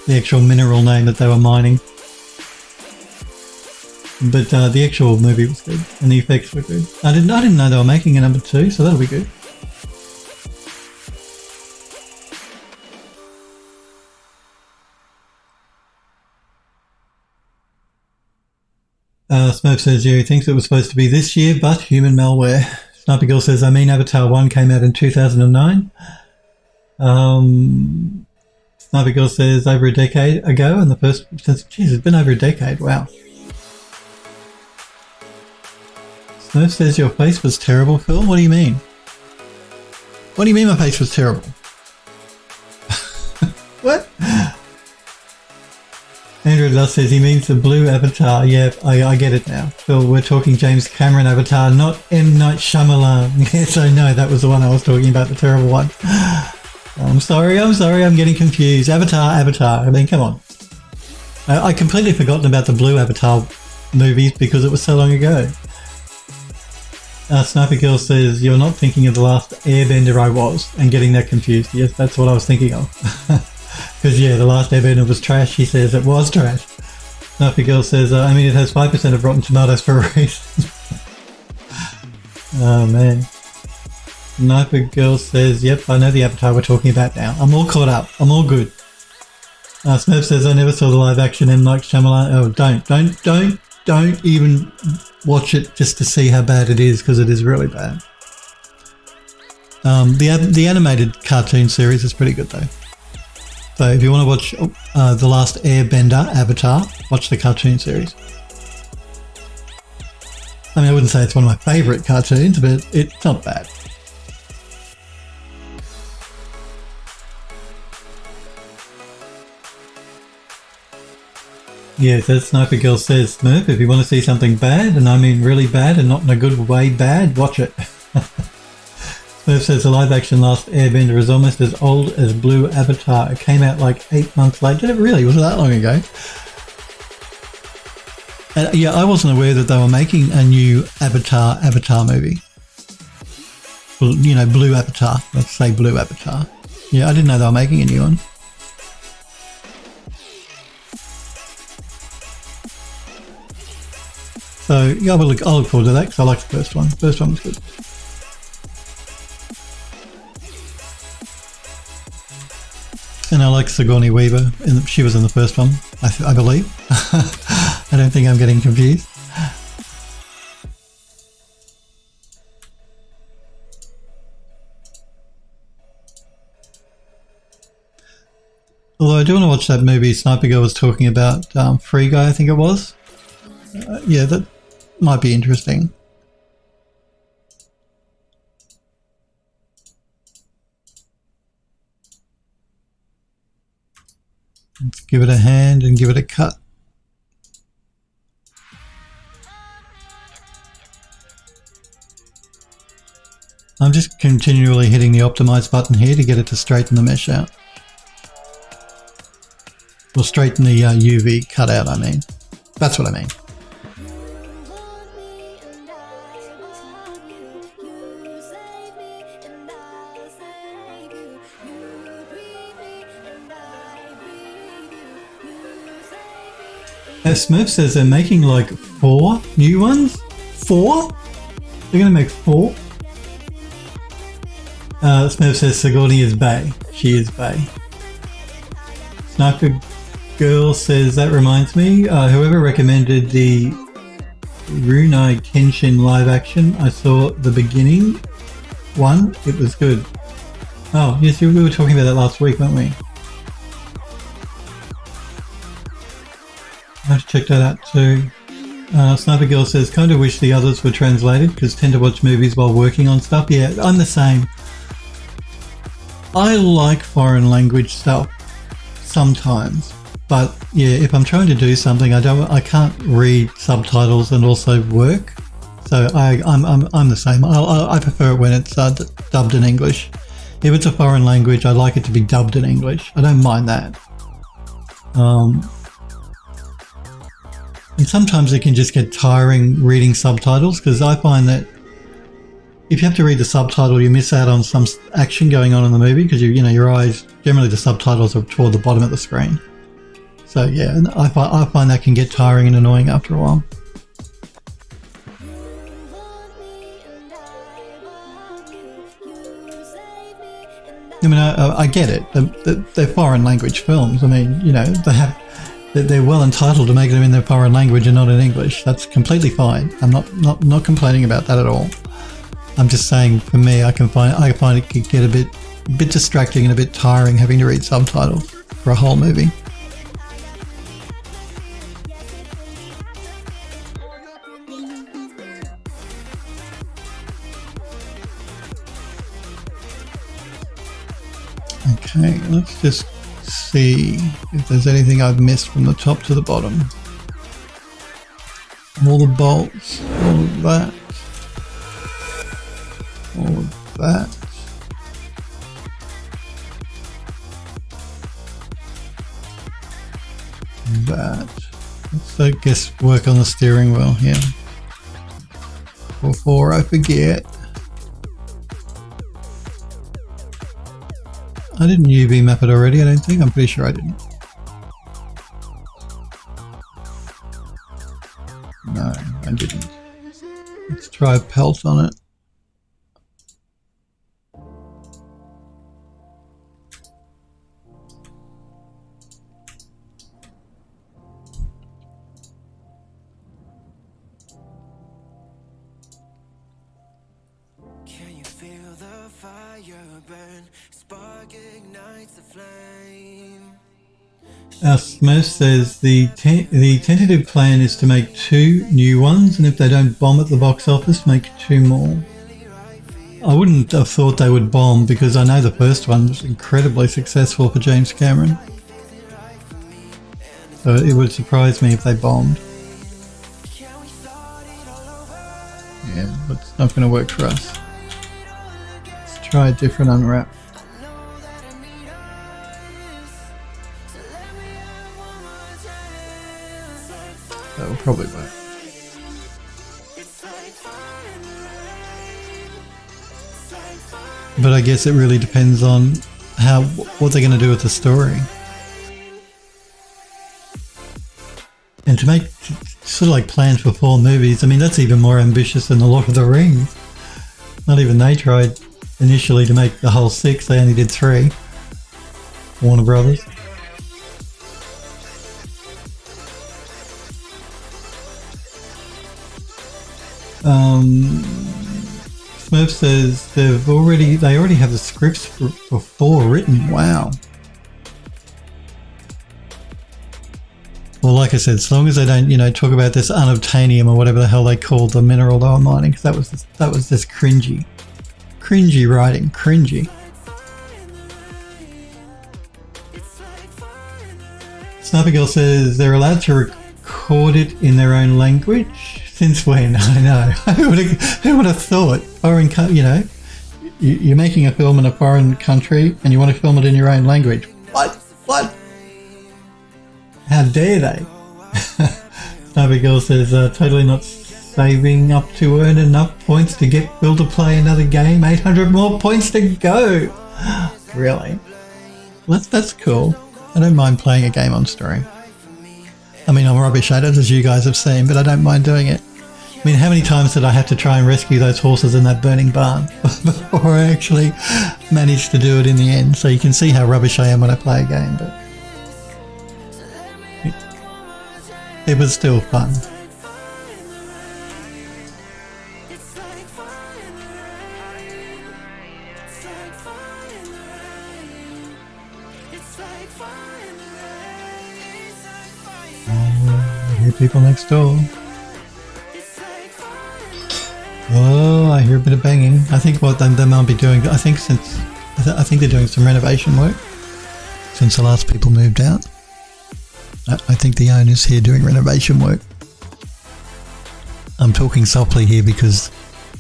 The actual mineral name that they were mining. But the actual movie was good and the effects were good. I didn't know they were making a number 2, so that'll be good. Smurf says, yeah, he thinks it was supposed to be this year, but human malware. Sniper Girl says, Avatar 1 came out in 2009. Sniper Girl says over a decade ago, and the first since it's been over a decade. Wow. Smurf says your face was terrible, Phil. What do you mean? What do you mean my face was terrible? What? Andrew Luss says he means the blue Avatar. Yeah, I get it now. Phil, we're talking James Cameron Avatar, not M. Night Shyamalan. Yes, I know, that was the one I was talking about, the terrible one. I'm sorry, I'm getting confused. Avatar. I mean, come on. I completely forgotten about the Blue Avatar movies because it was so long ago. Sniper Girl says, you're not thinking of the last Airbender I was, and getting that confused. Yes, that's what I was thinking of. Because, yeah, the last Airbender was trash. She says it was trash. Sniper Girl says, I mean, it has 5% of Rotten Tomatoes for a reason. Oh, man. Sniper Girl says, yep, I know the Avatar we're talking about now. I'm all caught up. I'm all good. Smurf says, I never saw the live action M. Night Shyamalan. Oh, don't even watch it just to see how bad it is, because it is really bad. The animated cartoon series is pretty good though. So if you want to watch The Last Airbender, Avatar, watch the cartoon series. I mean, I wouldn't say it's one of my favourite cartoons, but it's not bad. Yes, as Sniper Girl says, Smurf, if you want to see something bad, and I mean really bad and not in a good way bad, watch it. Smurf says the live action Last Airbender is almost as old as Blue Avatar. It came out like 8 months later. Did it really? Was it that long ago? Yeah, I wasn't aware that they were making a new Avatar movie. Well, you know, Blue Avatar. Let's say Blue Avatar. Yeah, I didn't know they were making a new one. So yeah, I'll look forward to that because I like the first one. The first one was good. And I like Sigourney Weaver. She was in the first one, I believe. I don't think I'm getting confused. Although I do want to watch that movie Sniper Girl was talking about, Free Guy, I think it was. Yeah, that might be interesting. Let's give it a hand and give it a cut. I'm just continually hitting the optimize button here to get it to straighten the mesh out. Or straighten the UV cutout, I mean. That's what I mean. Smurf says they're making like 4 new ones? 4? They're going to make 4? Smurf says Sigourney is bae. She is bae. Sniper Girl says, that reminds me, whoever recommended the Runai Kenshin live action, I saw the beginning one. It was good. Oh, yes, we were talking about that last week, weren't we? I have to check that out too. Sniper Girl says, kind of wish the others were translated because tend to watch movies while working on stuff. Yeah, I'm the same. I like foreign language stuff sometimes, but yeah, if I'm trying to do something, I can't read subtitles and also work. So I'm the same. I prefer it when it's dubbed in English. If it's a foreign language, I like it to be dubbed in English. I don't mind that. And sometimes it can just get tiring reading subtitles because I find that if you have to read the subtitle, you miss out on some action going on in the movie because you know your eyes, generally the subtitles are toward the bottom of the screen. So yeah, and I find that can get tiring and annoying after a while. I mean, I get it. They're foreign language films. I mean, you know, they're well entitled to make them in their foreign language and not in English. That's completely fine. I'm not complaining about that at all. I'm just saying, for me, I find it could get a bit distracting and a bit tiring having to read subtitles for a whole movie. Okay, let's just see if there's anything I've missed from the top to the bottom. All the bolts, all of that, all of that. that. Let's, I guess, work on the steering wheel here. Before I forget. I didn't UV map it already, I don't think. I'm pretty sure I didn't. No, I didn't. Let's try pelt on it. Can you feel the fire burn? Spark ignites the flame. Smurf says the tentative plan is to make 2 new ones, and if they don't bomb at the box office, make 2 more. I wouldn't have thought they would bomb because I know the first one was incredibly successful for James Cameron. So it would surprise me if they bombed. Yeah, that's not going to work for us. Let's try a different unwrap. That will probably work. But I guess it really depends on what they're going to do with the story. And to make sort of like plans for 4 movies, I mean that's even more ambitious than The Lord of the Rings. Not even they tried initially to make the whole 6, they only did 3. Warner Brothers. Smurf says they already have the scripts for 4 written. Wow. Well, like I said, as long as they don't, talk about this unobtainium or whatever the hell they called the mineral they were mining, because that was just cringy writing, cringy. Sniper Girl says they're allowed to record it in their own language. Since when? I know. Who would have thought? Foreign, you're making a film in a foreign country and you want to film it in your own language. What? How dare they? Sniper Girl says totally not saving up to earn enough points to get Bill to play another game. 800 more points to go. Really? Well, that's cool. I don't mind playing a game on story. I mean, I'm rubbish at it, as you guys have seen, but I don't mind doing it. I mean, how many times did I have to try and rescue those horses in that burning barn before I actually managed to do it in the end? So you can see how rubbish I am when I play a game, but it was still fun. I hear people next door. Oh, I hear a bit of banging. I think what they might be doing, I think they're doing some renovation work since the last people moved out. I think the owner's here doing renovation work. I'm talking softly here because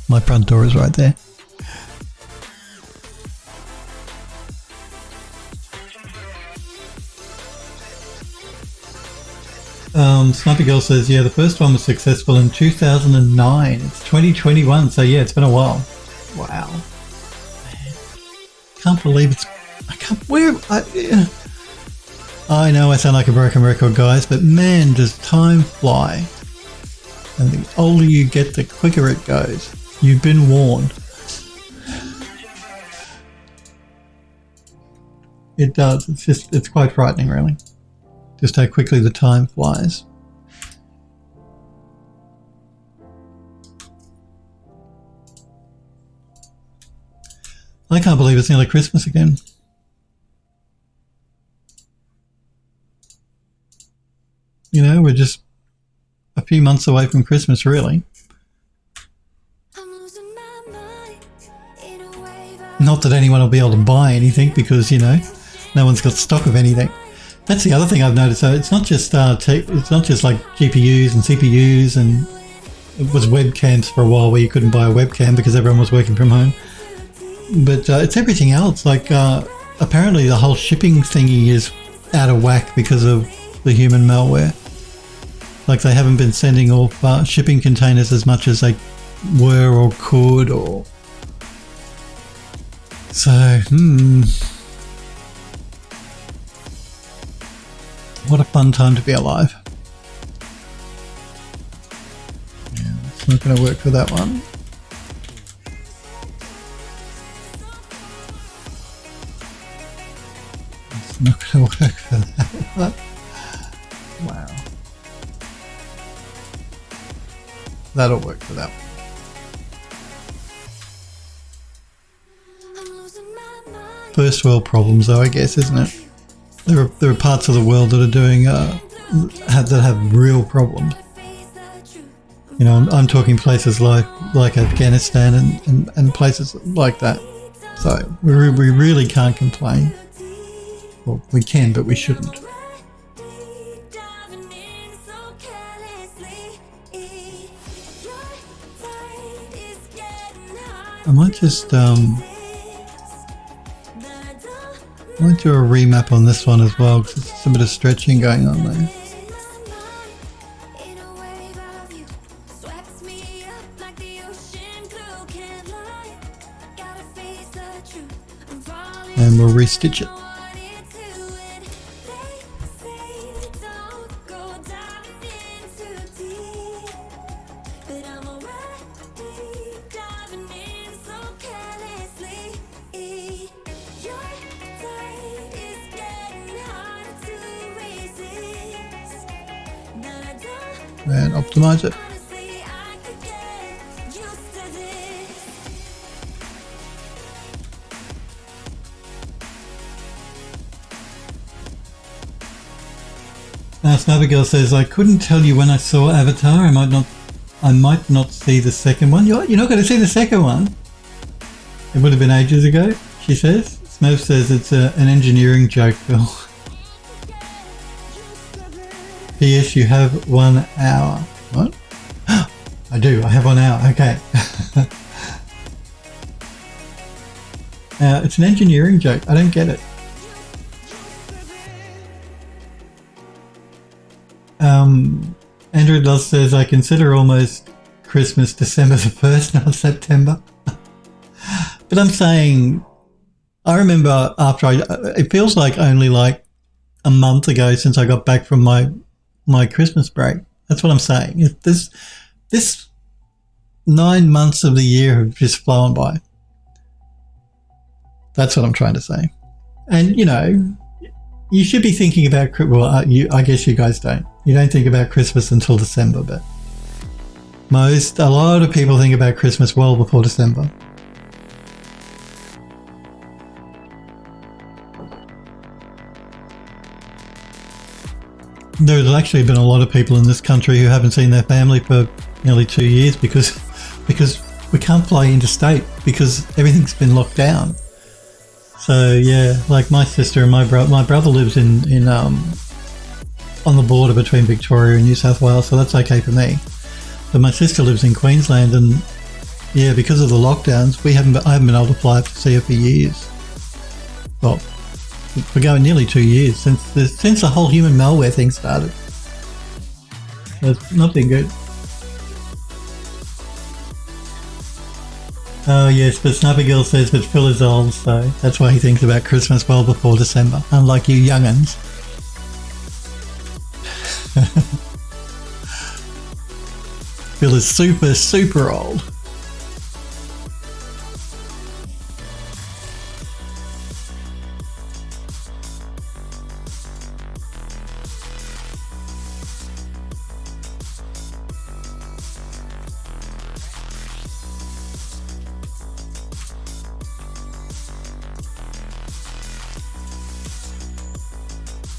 my front door is right there. Sniper Girl says, yeah, the first one was successful in 2009. It's 2021, so yeah, it's been a while. Wow. Man. Can't believe it's... I know I sound like a broken record, guys, but man, does time fly. And the older you get, the quicker it goes. You've been warned. It does. It's quite frightening, really. Just how quickly the time flies. I can't believe it's nearly Christmas again. We're just a few months away from Christmas, really. Not that anyone will be able to buy anything because, no one's got stock of anything. That's the other thing I've noticed. So it's not just it's not just like GPUs and CPUs, and it was webcams for a while where you couldn't buy a webcam because everyone was working from home. But it's everything else. Like apparently the whole shipping thingy is out of whack because of the human malware. Like they haven't been sending off shipping containers as much as they were or could, or so. What a fun time to be alive. Yeah, it's not going to work for that one. It's not going to work for that one. Wow. That'll work for that one. First world problems though, I guess, isn't it? There are parts of the world that are doing that have real problems. You know, I'm talking places like Afghanistan and places like that. So we really can't complain. Well, we can, but we shouldn't. I might just might do a remap on this one as well, because there's a bit of stretching going on there. And we'll restitch it. And optimize it. Now Snappergirl says, I couldn't tell you when I saw Avatar. I might not see the second one. You're not going to see the second one? It would have been ages ago, she says. Smurf says it's an engineering joke, Phil. P.S. You have 1 hour. What? I do. I have 1 hour. Okay. It's an engineering joke. I don't get it. Andrew Loss says, I consider almost Christmas December the 1st, not September. But I'm saying, I remember after it feels like only like a month ago since I got back from my Christmas break. That's what I'm saying. This 9 months of the year have just flown by. That's what I'm trying to say. And, you know, you should be thinking about, well, I guess you guys don't. You don't think about Christmas until December, but a lot of people think about Christmas well before December. There's actually been a lot of people in this country who haven't seen their family for nearly 2 years because we can't fly interstate because everything's been locked down. So yeah, like my sister and my brother lives in on the border between Victoria and New South Wales, so that's okay for me. But my sister lives in Queensland, and yeah, because of the lockdowns, I haven't been able to fly up to see her for years. Well, we're going nearly 2 years since the whole human malware thing started. So it's not been good. Oh yes, but Snappergirl says that Phil is old, so that's why he thinks about Christmas well before December, unlike you young'uns. Phil is super, super old.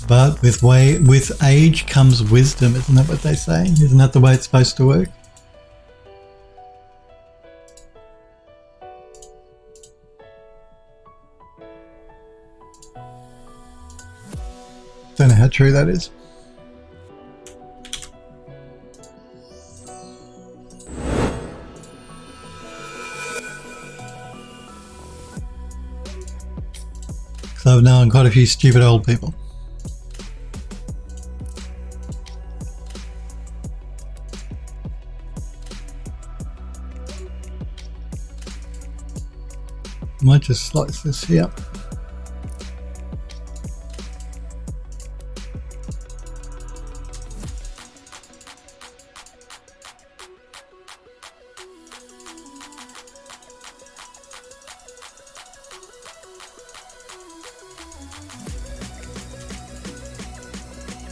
But with age comes wisdom, isn't that what they say? Isn't that the way it's supposed to work? Don't know how true that is. So I've known quite a few stupid old people. might just slice this here.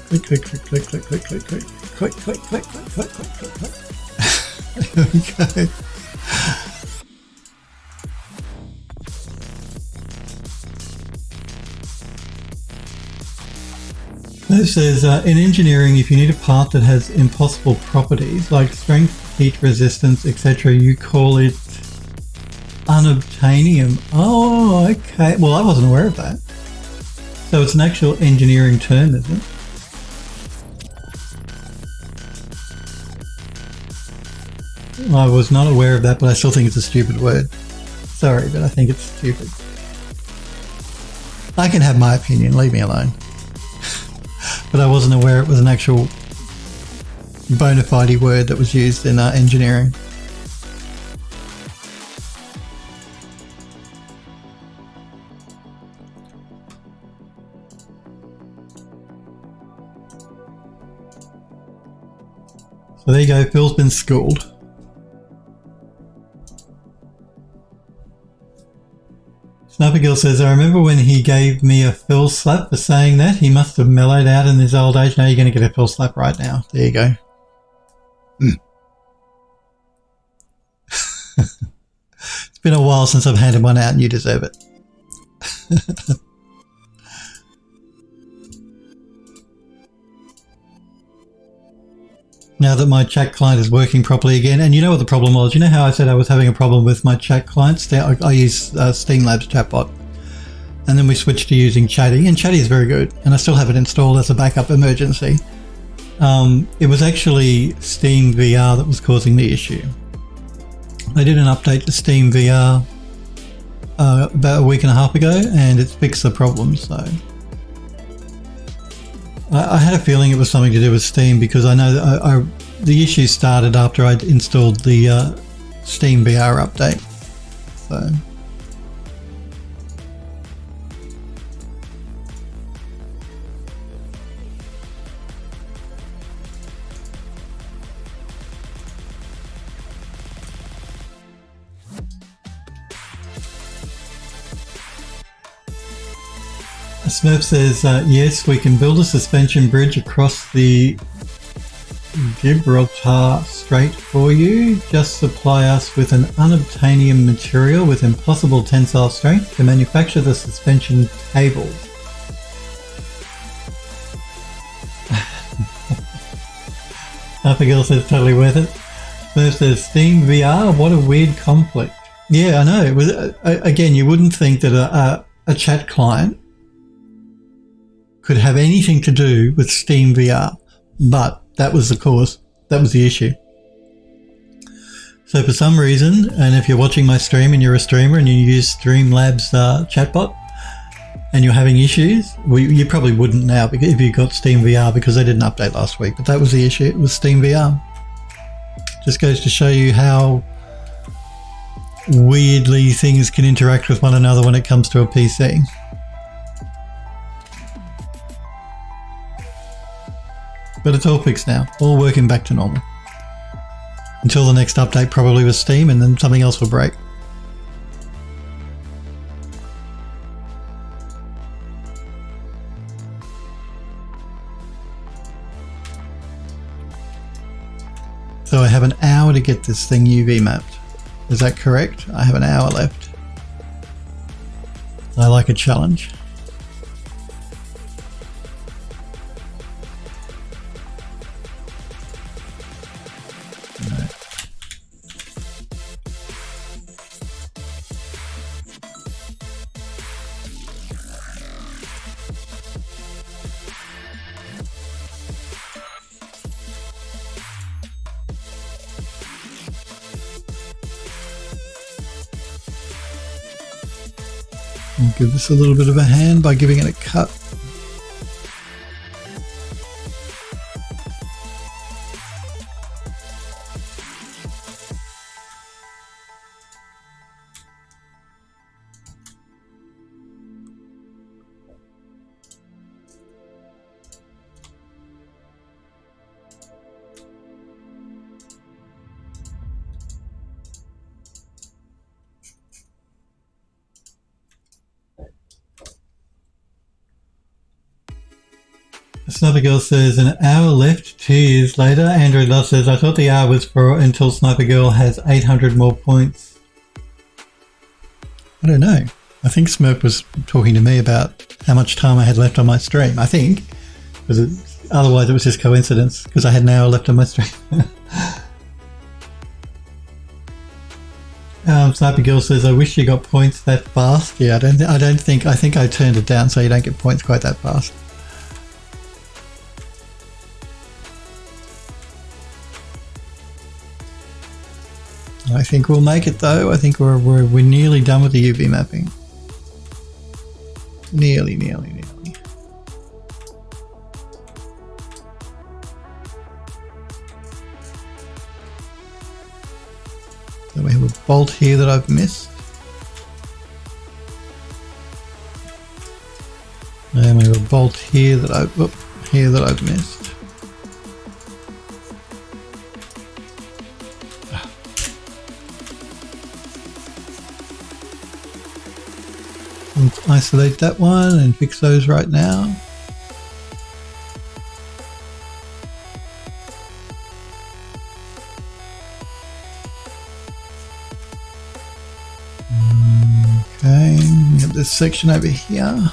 Click, click, click, click, click, click, click, click, click, click, click, click, click, click, click. There we go. It says, in engineering, if you need a part that has impossible properties like strength, heat resistance, etc., you call it unobtainium. Oh, okay. Well, I wasn't aware of that. So it's an actual engineering term, isn't it? Well, I was not aware of that, but I still think it's a stupid word. Sorry, but I think it's stupid. I can have my opinion, leave me alone. But I wasn't aware it was an actual bona fide word that was used in engineering. So there you go, Phil's been schooled. Snappergill says, I remember when he gave me a Phil slap for saying that. He must have mellowed out in his old age. Now you're going to get a Phil slap right now. There you go. It's been a while since I've handed one out and you deserve it. Now that my chat client is working properly again, and you know what the problem was? You know how I said I was having a problem with my chat clients? I use Steam Labs chatbot, and then we switched to using Chatty, and Chatty is very good, and I still have it installed as a backup emergency. It was actually Steam VR that was causing the issue. I did an update to Steam VR about a week and a half ago, and it's fixed the problem, so... I had a feeling it was something to do with Steam because I know that the issue started after I'd installed the Steam VR update. So Smurf says, yes, we can build a suspension bridge across the Gibraltar Strait for you. Just supply us with an unobtainium material with impossible tensile strength to manufacture the suspension cables. Snappergill says, totally worth it. Smurf says, Steam VR, what a weird conflict. Yeah, I know. It was, again, you wouldn't think that a chat client could have anything to do with Steam VR, but that was the cause. That was the issue. So for some reason, and if you're watching my stream and you're a streamer and you use Streamlabs chatbot and you're having issues, you probably wouldn't now if you got Steam VR because they didn't update last week, but that was the issue. It was Steam VR. Just goes to show you how weirdly things can interact with one another when it comes to a PC. But it's all fixed now, all working back to normal. Until the next update, probably with Steam, and then something else will break. So I have an hour to get this thing UV mapped. Is that correct? I have an hour left. I like a challenge. I'll give this a little bit of a hand by giving it a cut. Sniper Girl says, an hour left, 2 years later. Android Love says, I thought the hour was for until Sniper Girl has 800 more points. I don't know. I think Smurp was talking to me about how much time I had left on my stream. I think. Otherwise it was just coincidence because I had an hour left on my stream. Sniper Girl says, I wish you got points that fast. Yeah, I think I turned it down so you don't get points quite that fast. I think we'll make it though. I think we're nearly done with the UV mapping. Nearly. So we have a bolt here that I've missed. And we have a bolt here that I've missed. Let's isolate that one and fix those right now. Okay, we have this section over here.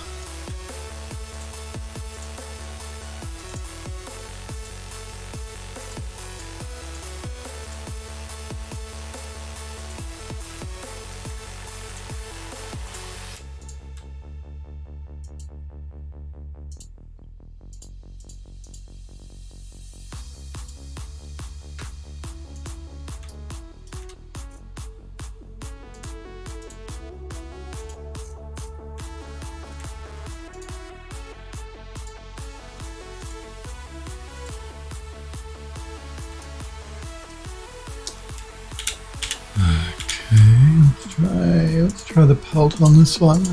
Let's try the pelt on this one.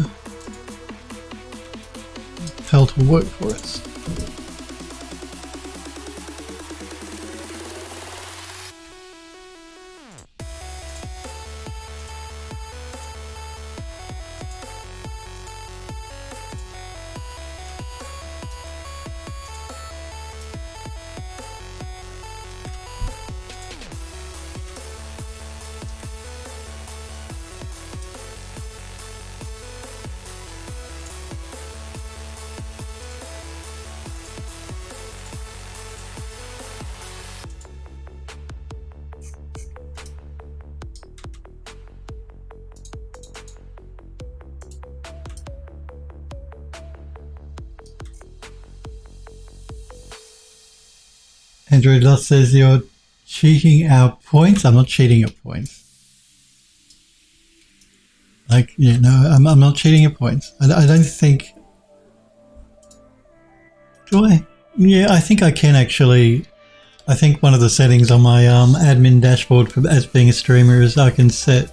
Pelt will work for us. Android Lost says you're cheating our points. I'm not cheating your points. Like, yeah, no, I'm not cheating your points. I don't think... Do I? Yeah, I think I can actually. I think one of the settings on my admin dashboard for, as being a streamer is I can set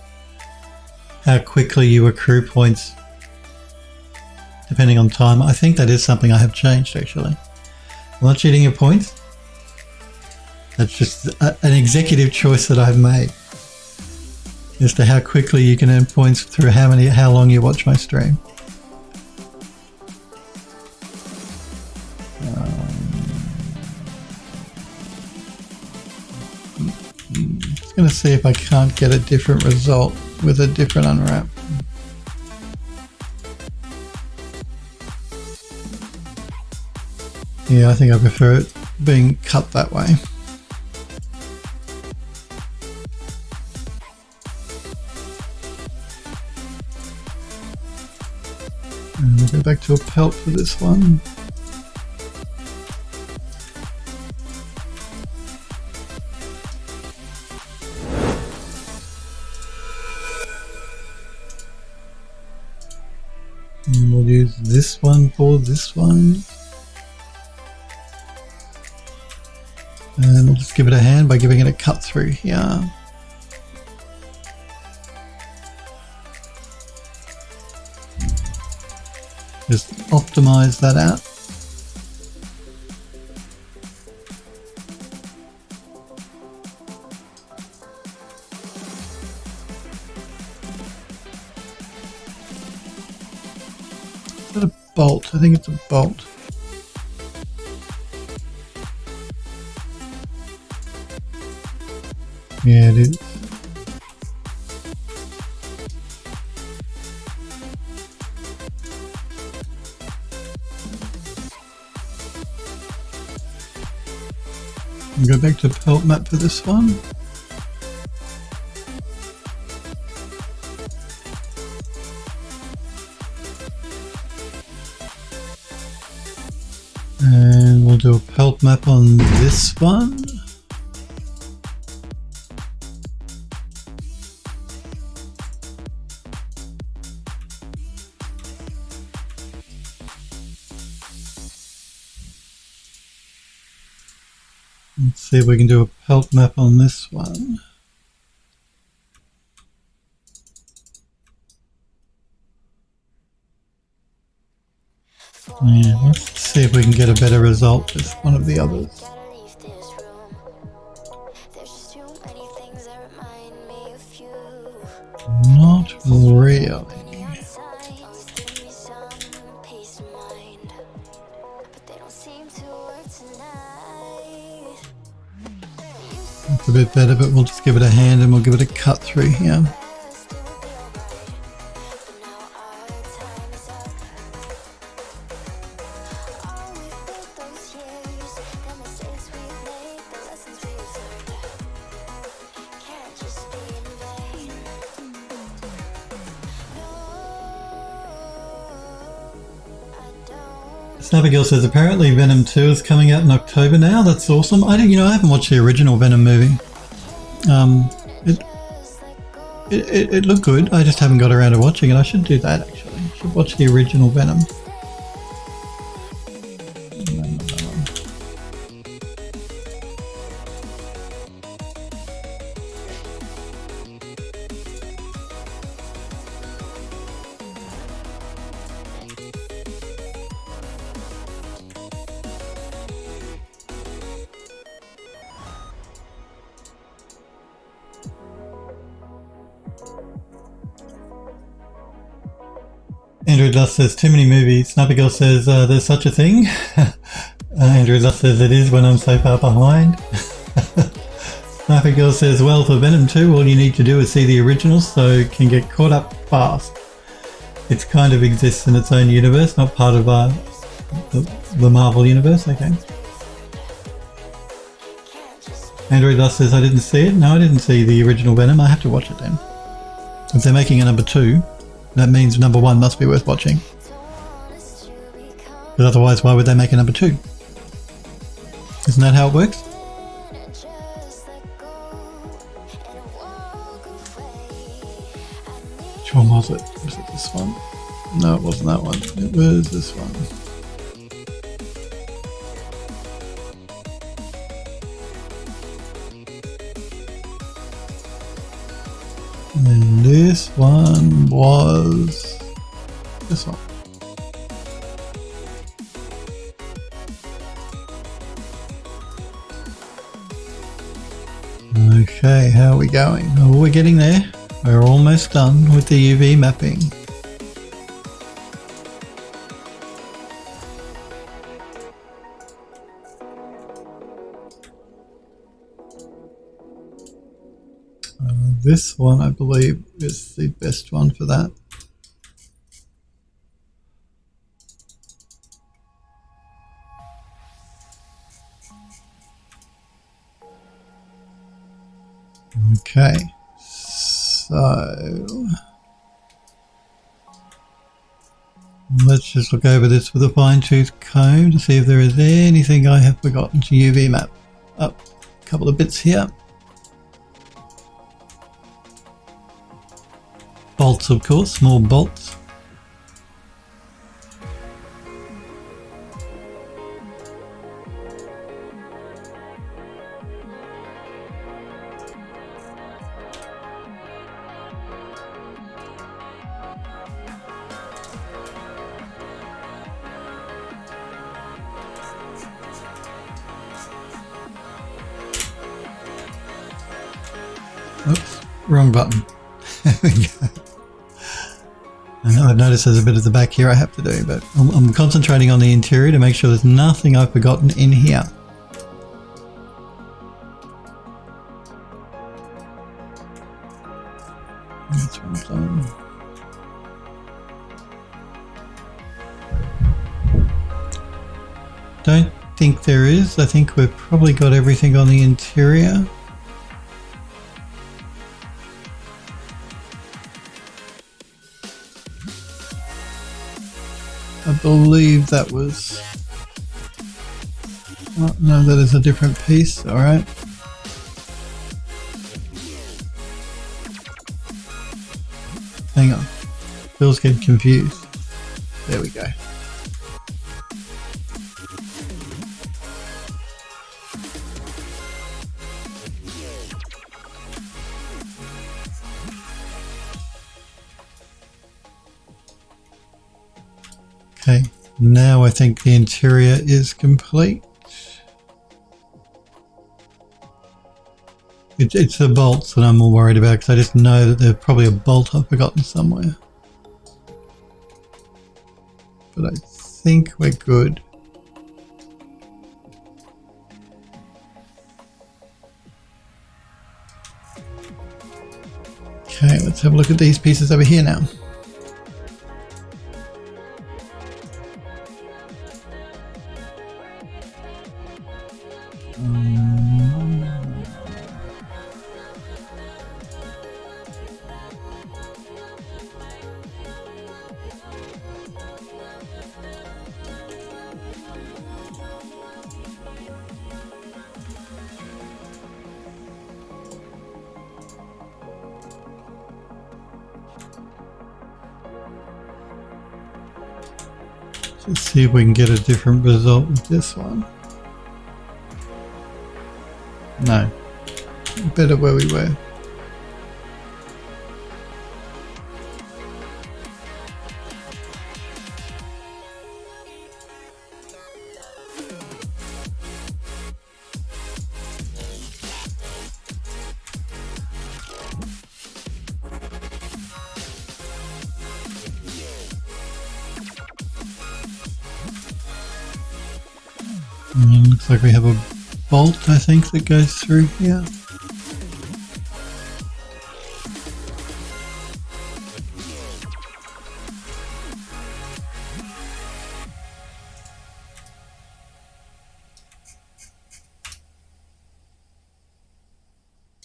how quickly you accrue points depending on time. I think that is something I have changed actually. I'm not cheating your points. That's just an executive choice that I've made as to how quickly you can earn points through how long you watch my stream. Just going to see if I can't get a different result with a different unwrap. Yeah, I think I prefer it being cut that way. And we'll go back to a pelt for this one. And we'll use this one for this one. And we'll just give it a hand by giving it a cut through here. Just optimize that out. Is that a bolt? I think it's a bolt. Yeah, it is. I'll go back to pelt map for this one. And we'll do a pelt map on this one. Let's see if we can do a pelt map on this one. Yeah, let's see if we can get a better result with one of the others. Not really. That's a bit better, but we'll just give it a hand and we'll give it a cut through here. Abigail says apparently Venom 2 is coming out in October now. That's awesome. I haven't watched the original Venom movie. It looked good. I just haven't got around to watching it. I should do that actually. I should watch the original Venom. Andrew Dust says too many movies. Snappergirl says there's such a thing. Andrew Dust says it is when I'm so far behind. Snappergirl says, well, for Venom 2 all you need to do is see the original so you can get caught up fast. It kind of exists in its own universe, not part of the Marvel universe. Okay. Andrew Dust says I didn't see it. No, I didn't see the original Venom. I have to watch it then. If they're making a number 2, that means number 1 must be worth watching. But otherwise, why would they make a number 2? Isn't that how it works? Which one was it? Was it this one? No, it wasn't that one. It was this one. And this one was this one. Okay, how are we going? Oh, we're getting there. We're almost done with the UV mapping. This one, I believe, is the best one for that. Okay, so let's just look over this with a fine-tooth comb to see if there is anything I have forgotten to UV map. Up a couple of bits here. Bolts, of course, small bolts. Oops, wrong button. There we go. I've noticed there's a bit at the back here I have to do, but I'm concentrating on the interior to make sure there's nothing I've forgotten in here. don't think there is. I think we've probably got everything on the interior. I believe that was... Oh, no, that is a different piece. All right. Hang on. Bill's getting confused. There we go. Okay, now I think the interior is complete. It's the bolts that I'm more worried about because I just know that there's probably a bolt I've forgotten somewhere. But I think we're good. Okay, let's have a look at these pieces over here now. Let's see if we can get a different result with this one. No, better where we were. Looks like we have a bolt, I think, that goes through here.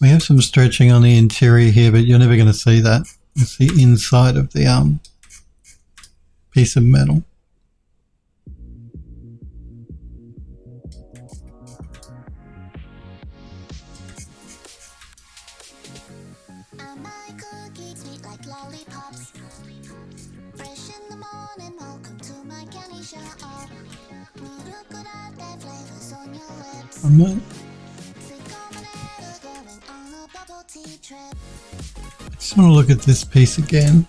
We have some stretching on the interior here, but you're never going to see that. It's the inside of the piece of metal. I just want to look at this piece again.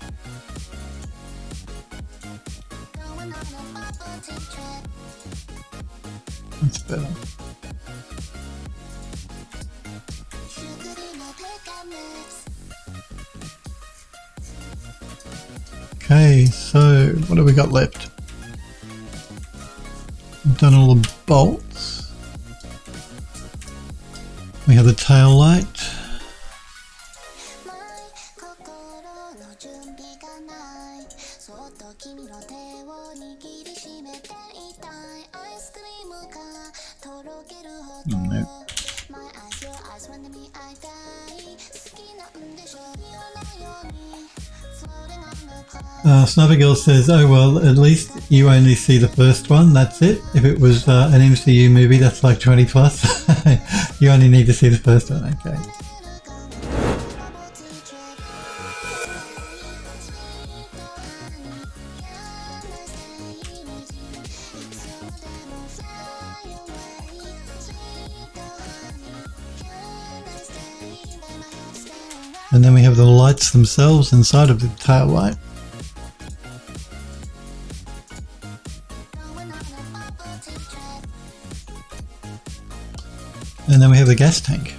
That's better. Okay, so what have we got left? We've done all the bolts. We have the tail light. Nope. Sniper Girl says, oh well, at least you only see the first one, that's it. If it was an MCU movie, that's like 20 plus. You only need to see the first one, okay. And then we have the lights themselves inside of the tail light. And then we have the gas tank.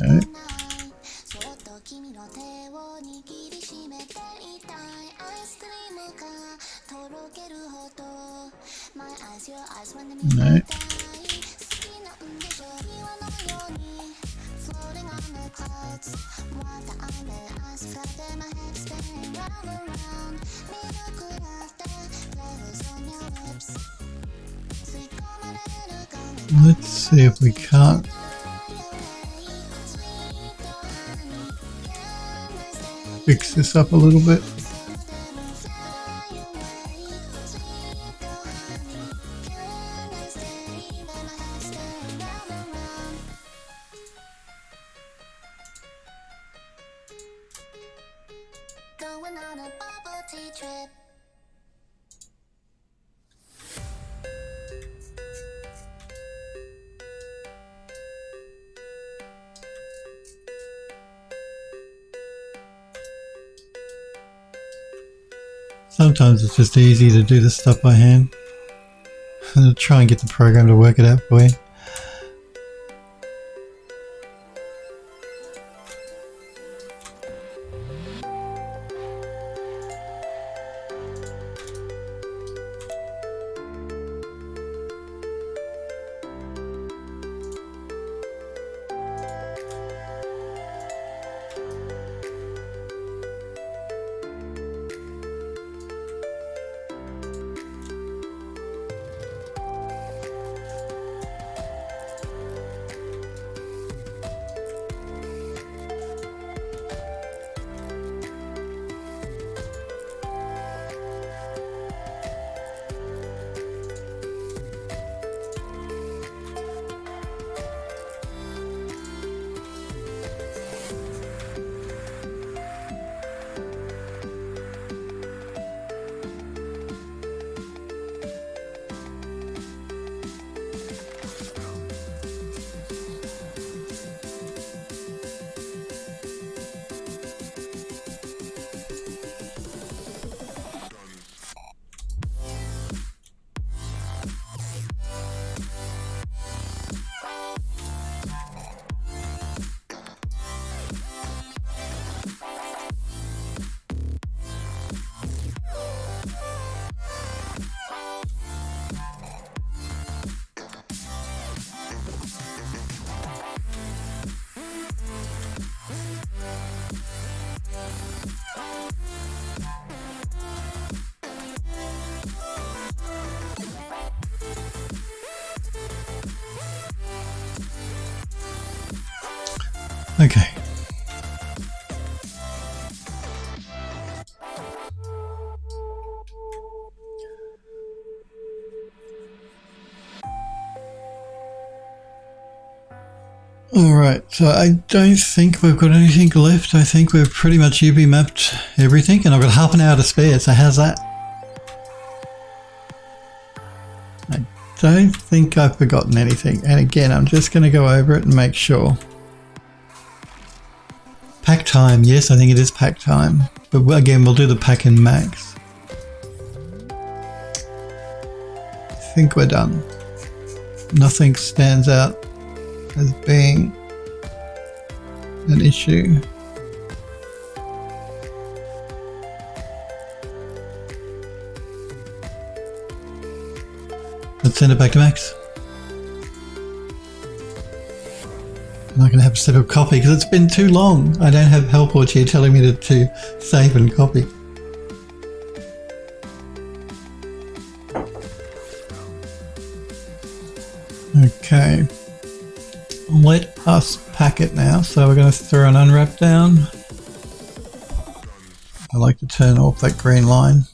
Okay. No. Let's see if we can't. Fix this up a little bit. Sometimes it's just easy to do this stuff by hand. I'll try and get the program to work it out for you. Okay. Alright, so I don't think we've got anything left. I think we've pretty much UV mapped everything, and I've got half an hour to spare, so how's that? I don't think I've forgotten anything, and again, I'm just going to go over it and make sure. Pack time, yes, I think it is pack time. But again, we'll do the pack in max. I think we're done. Nothing stands out as being an issue. Let's send it back to max. I'm not going to have to set up copy because it's been too long. I don't have Helpwatch here telling me to save and copy. Okay. Let us pack it now. So we're going to throw an unwrap down. I like to turn off that green line.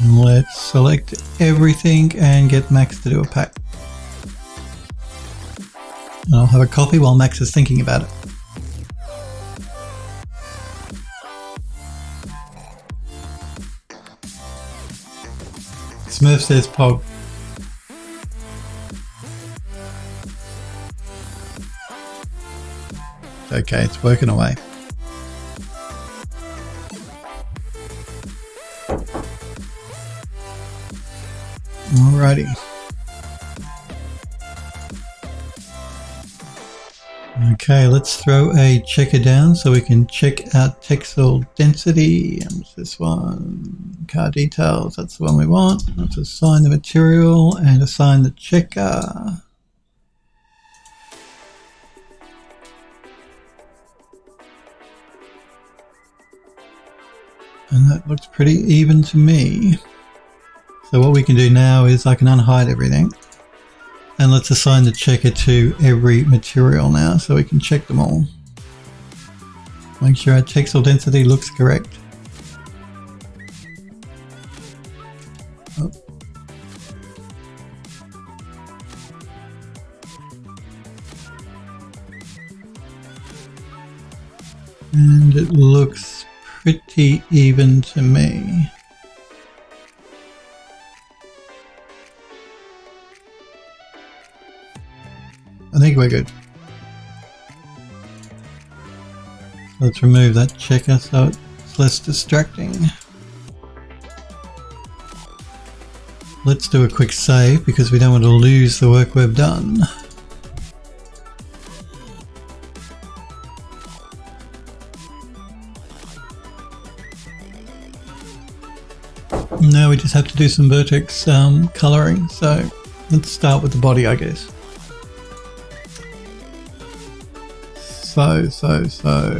And let's select everything and get Max to do a pack. And I'll have a copy while Max is thinking about it. Smurf says Pog. Okay, it's working away. Alrighty. Okay, let's throw a checker down so we can check our textile density. And what's this one? Car details, that's the one we want. Let's assign the material and assign the checker. And that looks pretty even to me. So what we can do now is I can unhide everything. And let's assign the checker to every material now so we can check them all. Make sure our textile density looks correct. Oh. And it looks pretty even to me. I think we're good. Let's remove that checker so it's less distracting. Let's do a quick save because we don't want to lose the work we've done. Now we just have to do some vertex colouring, so let's start with the body, I guess. So well,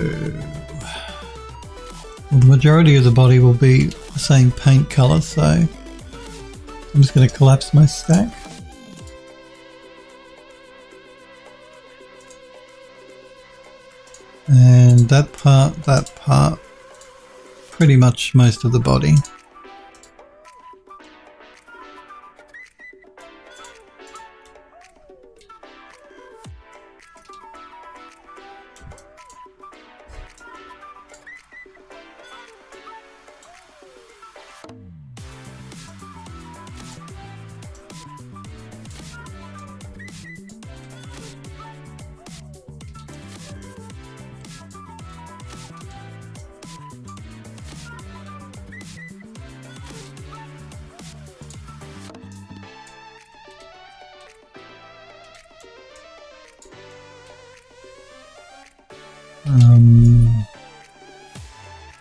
the majority of the body will be the same paint colour, so I'm just going to collapse my stack. And that part, pretty much most of the body.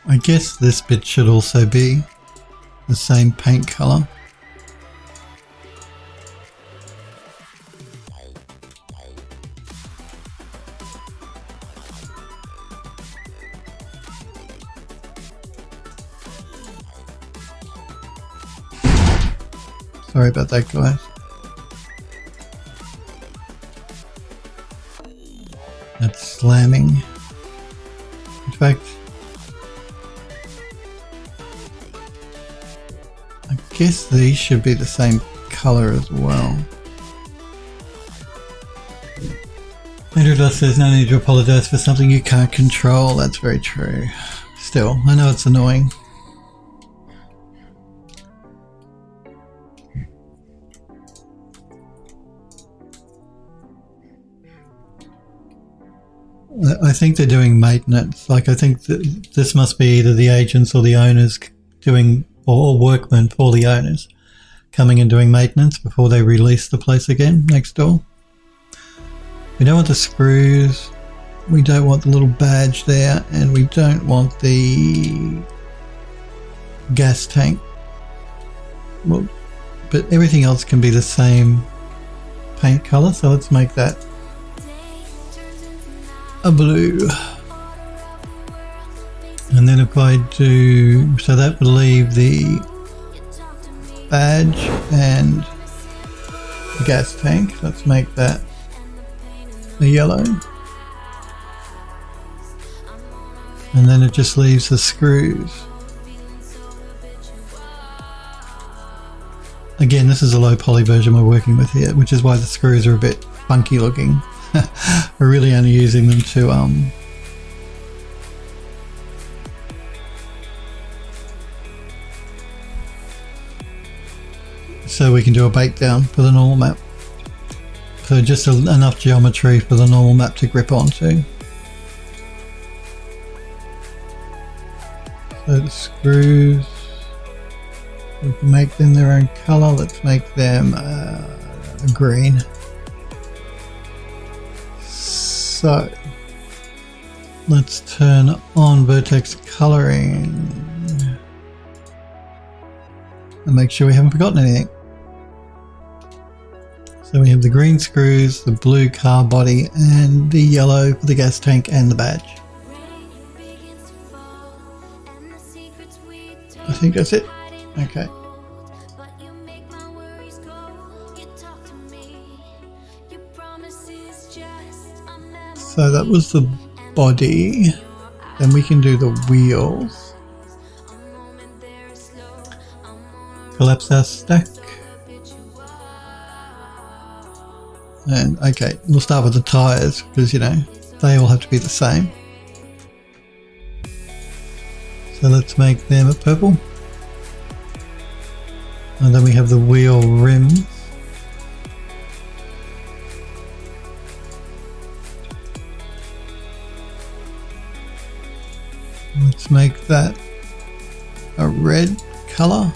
I guess this bit should also be the same paint colour. Sorry about that, guys. That's slamming. In fact, I guess these should be the same colour as well. Andrew says no need to apologise for something you can't control. That's very true. Still, I know it's annoying. I think they're doing maintenance. Like, I think that this must be either the agents or the owners doing, or workmen for the owners coming and doing maintenance before they release the place again next door. We don't want the screws, we don't want the little badge there, and we don't want the gas tank. Well, but everything else can be the same paint colour, so let's make that a blue. And then if I do, so that would leave the badge and the gas tank. Let's make that a yellow. And then it just leaves the screws. Again, this is a low poly version we're working with here, which is why the screws are a bit funky looking. We're really only using them to so we can do a bake down for the normal map. So just enough geometry for the normal map to grip onto. So the screws, we can make them their own colour. Let's make them green. So Let's turn on vertex coloring and make sure we haven't forgotten anything. So we have the green screws, the blue car body, and the yellow for the gas tank and the badge. I think that's it. Okay. So that was the body. Then we can do the wheels. Collapse our stack. And okay, we'll start with the tyres because, you know, they all have to be the same. So let's make them a purple. And then we have the wheel rims. Let's make that a red colour.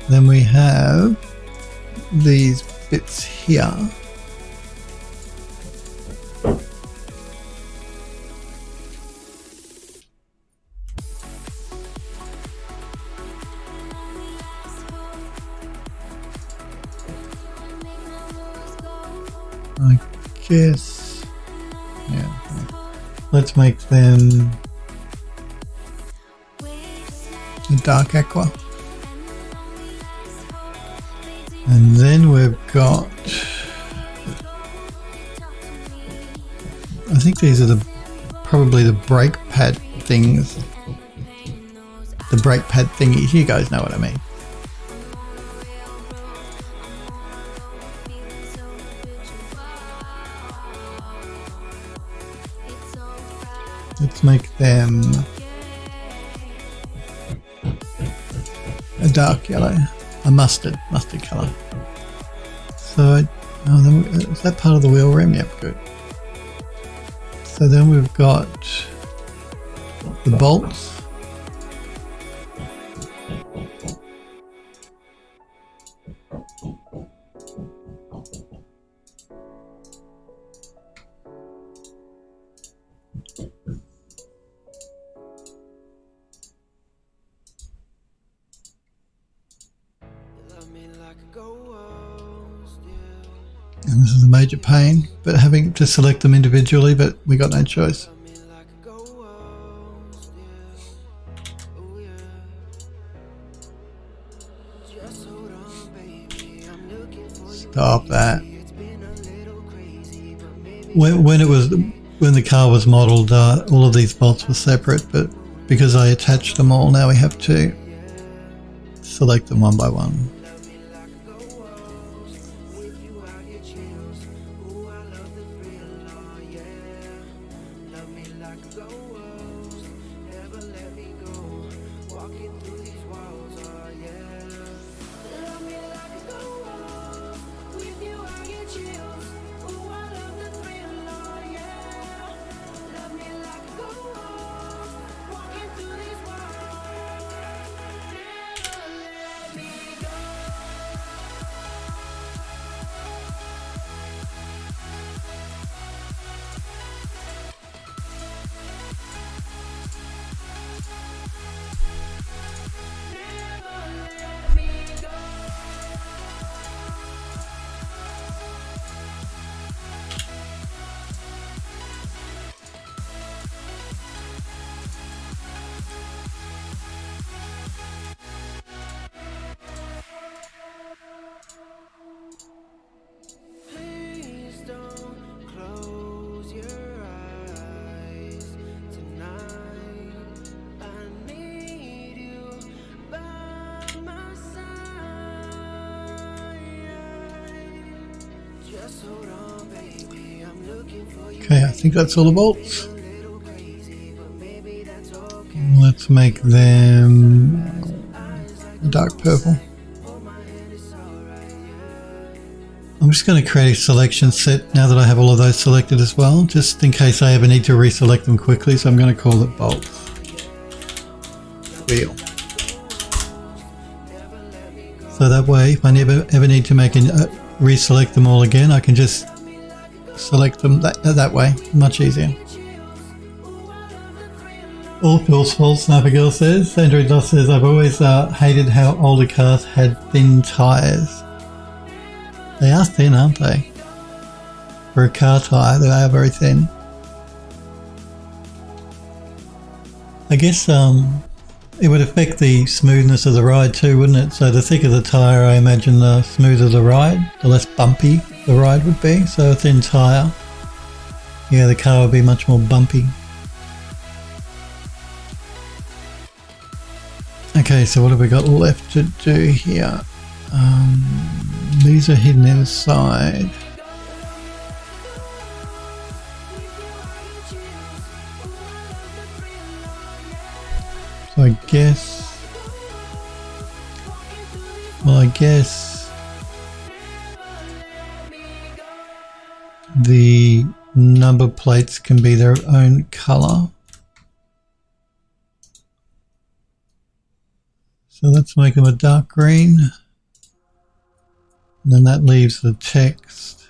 Then we have these bits here. I guess, yeah. Let's make them a dark aqua. And then we've got, I think these are probably the brake pad things. The brake pad thingies, you guys know what I mean. Let's make them a dark yellow. A mustard colour. So, is that part of the wheel rim? Yep, good. So then we've got the bolts. And this is a major pain, but having to select them individually, but we got no choice. Stop that. When the car was modelled, all of these bolts were separate, but because I attached them all, now we have to select them one by one. Okay, I think that's all the bolts. Let's make them dark purple. I'm just going to create a selection set now that I have all of those selected as well, just in case I ever need to reselect them quickly. So I'm going to call it bolts. Wheel. So that way, if I ever need to make reselect them all again, I can just select them that way, much easier. All Phil's fault, Sniper Girl says. Android Dust says, I've always hated how older cars had thin tyres. They are thin, aren't they? For a car tyre, they are very thin. I guess it would affect the smoothness of the ride too, wouldn't it? So the thicker the tyre, I imagine the smoother the ride, the less bumpy the ride would be. So a thin tyre, yeah, the car would be much more bumpy. Okay, so what have we got left to do here? These are hidden inside. So I guess the number plates can be their own colour. So let's make them a dark green. And then that leaves the text.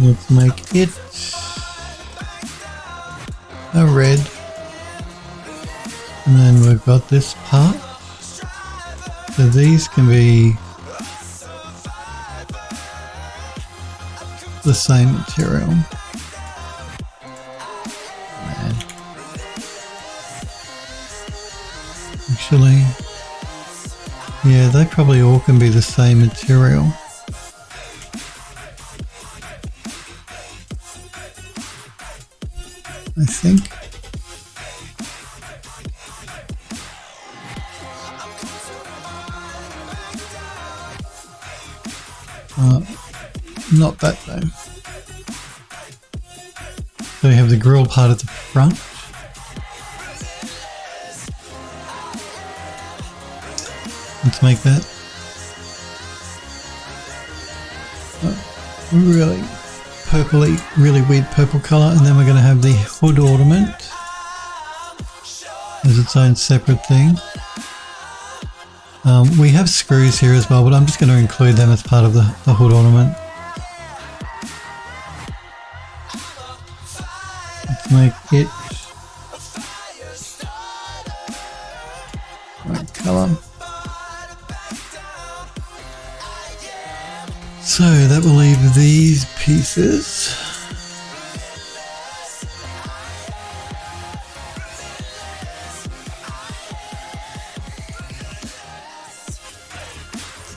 Let's make it a red. And then we've got this part. So these can be the same material. Man. Actually, yeah, they probably all can be the same material. I think. Not that though. So we have the grille part at the front. Let's make that really purpley, really weird purple colour, and then we're going to have the hood ornament as its own separate thing. We have screws here as well, but I'm just going to include them as part of the hood ornament. Let's make it right colour. So that will leave these pieces.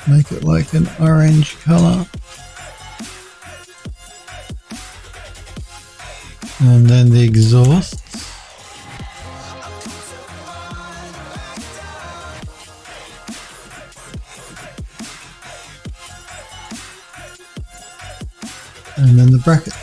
Make it like an orange colour. And then the exhausts. And then the brackets.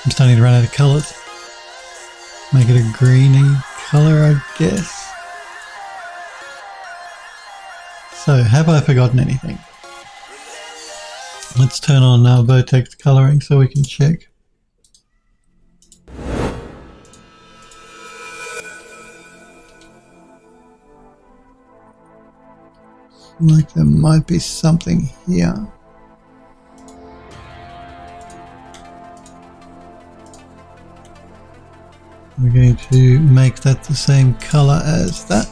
I'm starting to run out of colours. Make it a greeny colour, I guess. So, have I forgotten anything? Let's turn on our vertex colouring so we can check. Like there might be something here. We're going to make that the same colour as that.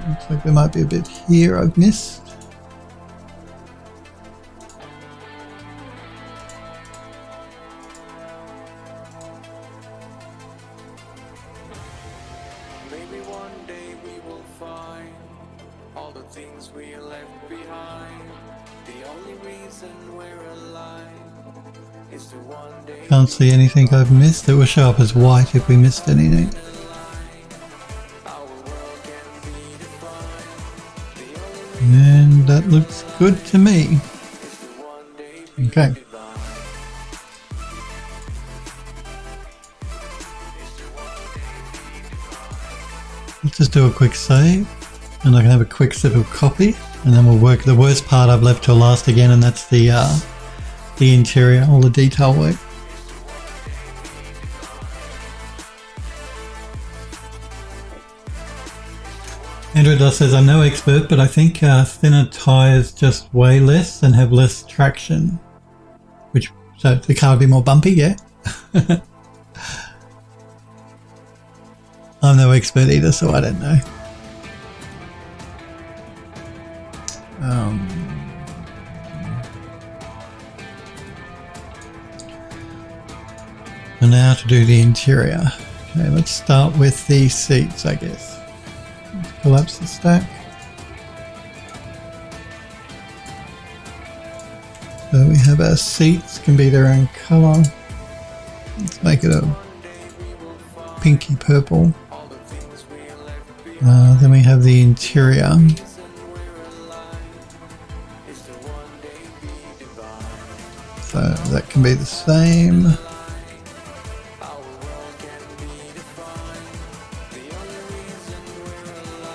Looks like there might be a bit here I've missed. Maybe one day we will find all the things we left behind. The only reason we're alive is to one day. Can't see anything I've missed. It will show up as white if we missed anything. And that looks good to me. Okay. Let's just do a quick save, and I can have a quick sip of coffee, and then we'll work. The worst part I've left till last again, and that's the interior, all the detail work. Andrew Doss says, I'm no expert, but I think thinner tyres just weigh less and have less traction, so the car would be more bumpy, yeah? I'm no expert either, so I don't know. So now to do the interior. Okay, let's start with the seats, I guess. Let's collapse the stack. So we have our seats, can be their own colour. Let's make it a pinky purple. Then we have the interior. So that can be the same.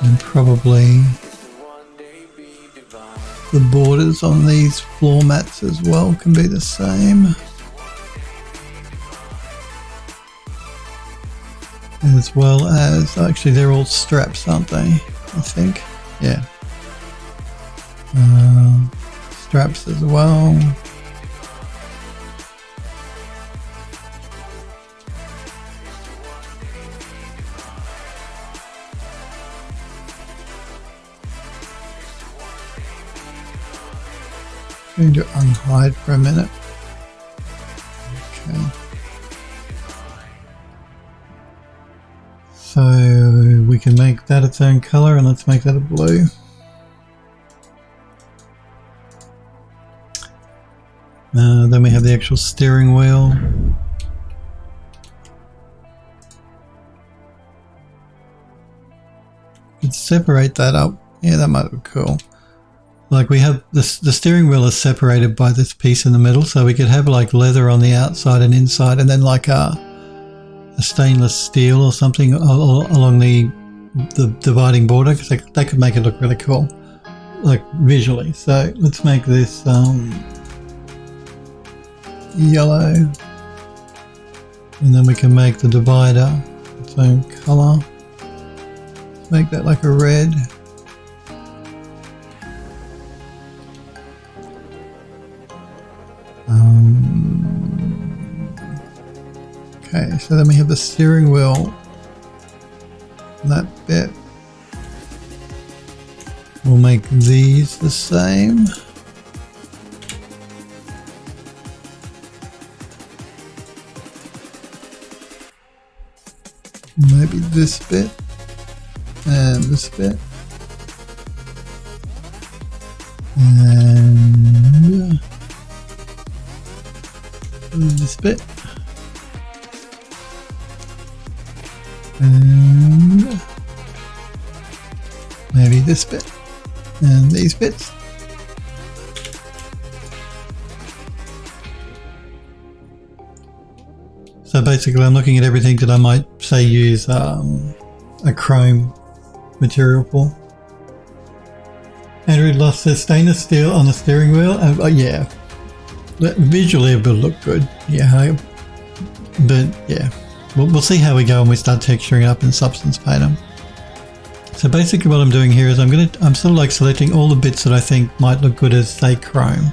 And probably the borders on these floor mats as well can be the same. As well as, actually they're all straps, aren't they? I think. Yeah. Straps as well. I'm going to unhide for a minute. Okay. So we can make that its own colour, and let's make that a blue. Then we have the actual steering wheel. Could separate that up. Yeah, that might be cool. Like we have the steering wheel is separated by this piece in the middle, so we could have like leather on the outside and inside, and then like a stainless steel or something along the dividing border, because that could make it look really cool, like visually. So let's make this yellow, and then we can make the divider its own colour. Let's make that like a red. Okay, so then we have the steering wheel, that bit. We'll make these the same. Maybe this bit and this bit. And this bit. And maybe this bit and these bits. So basically I'm looking at everything that I might say use a chrome material for. Andrew Lost says stainless steel on the steering wheel. Yeah, visually it will look good. Yeah, but yeah. We'll see how we go when we start texturing up and substance paint them. So basically what I'm doing here is I'm sort of like selecting all the bits that I think might look good as, say, chrome.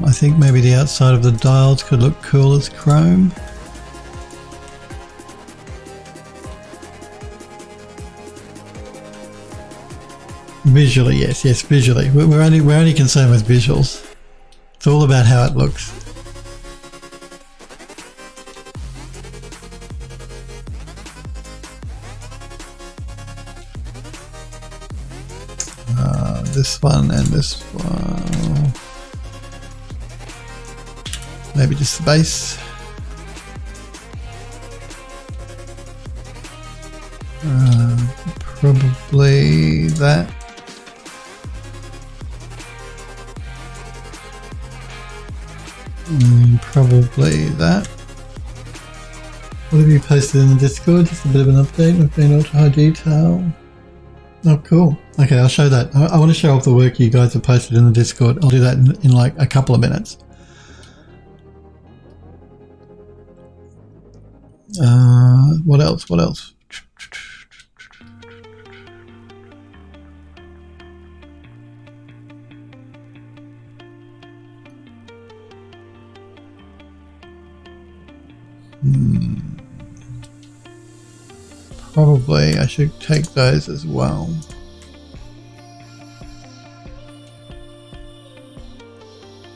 I think maybe the outside of the dials could look cool as chrome. Visually, yes, visually. We're only concerned with visuals. It's all about how it looks. This one and this one. Maybe just the base. Probably that. Probably that. What have you posted in the Discord? Just a bit of an update. We've been ultra high detail. Oh, cool. Okay, I'll show that. I want to show off the work you guys have posted in the Discord. I'll do that in like a couple of minutes. What else? What else? Probably I should take those as well.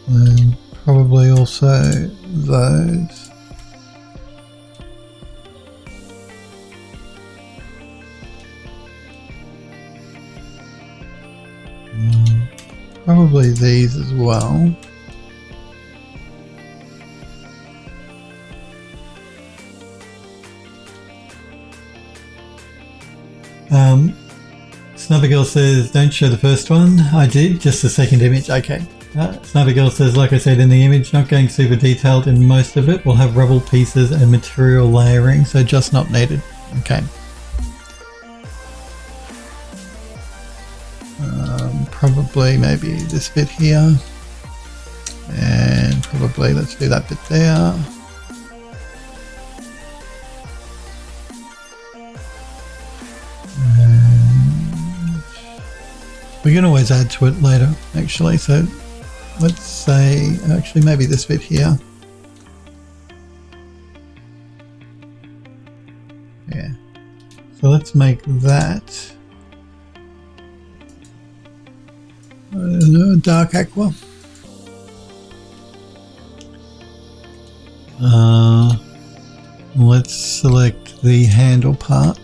And probably also those. Probably these as well. Snubbergirl says, don't show the first one. I did, just the second image. Okay. Snubbergirl says, like I said in the image, not going super detailed in most of it. We'll have rubble pieces and material layering, so just not needed. Okay. Probably maybe this bit here. And probably let's do that bit there. We can always add to it later, actually. So let's say, actually, maybe this bit here. Yeah. So let's make that. I don't know, dark aqua. Let's select the handle parts.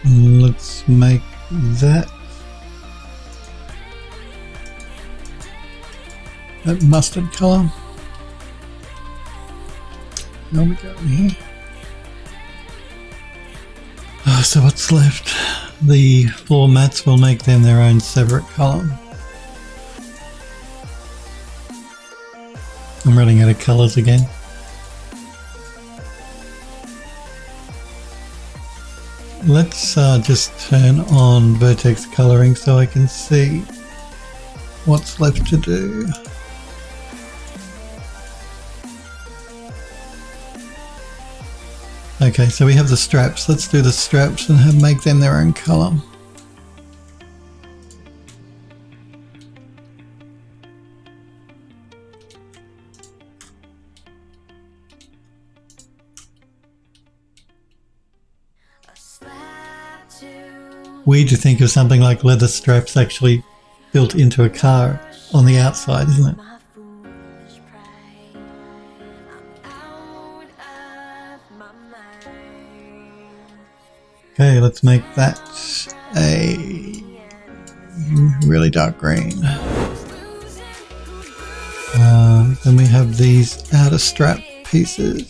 Let's make that mustard color. How we go here? So what's left? The floor mats, will make them their own separate color. I'm running out of colors again. Let's just turn on vertex coloring so I can see what's left to do. Okay, so we have the straps. Let's do the straps and make them their own color. Weird to think of something like leather straps actually built into a car on the outside, isn't it? Okay, let's make that a really dark green. Then we have these outer strap pieces.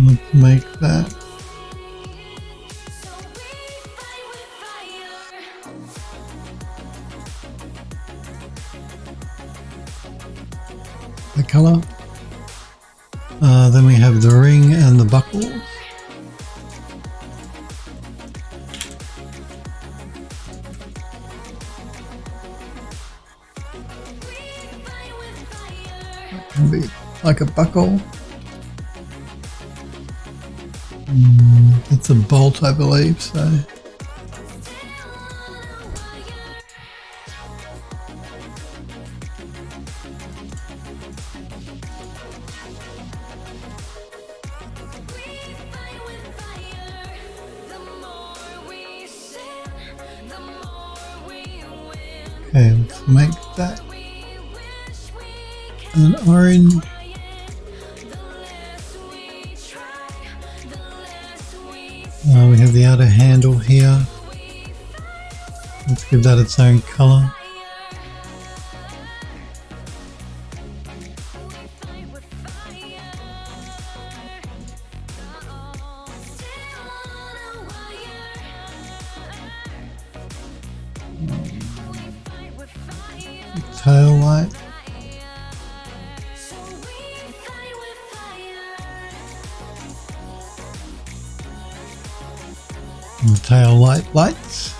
Let's make that. the colour. Then we have the ring and the buckle. That can be like a buckle. It's a bolt, I believe, so. Okay, let's make that an orange. We have the outer handle here. Let's give that its own colour. Tail light. And the tail light lights.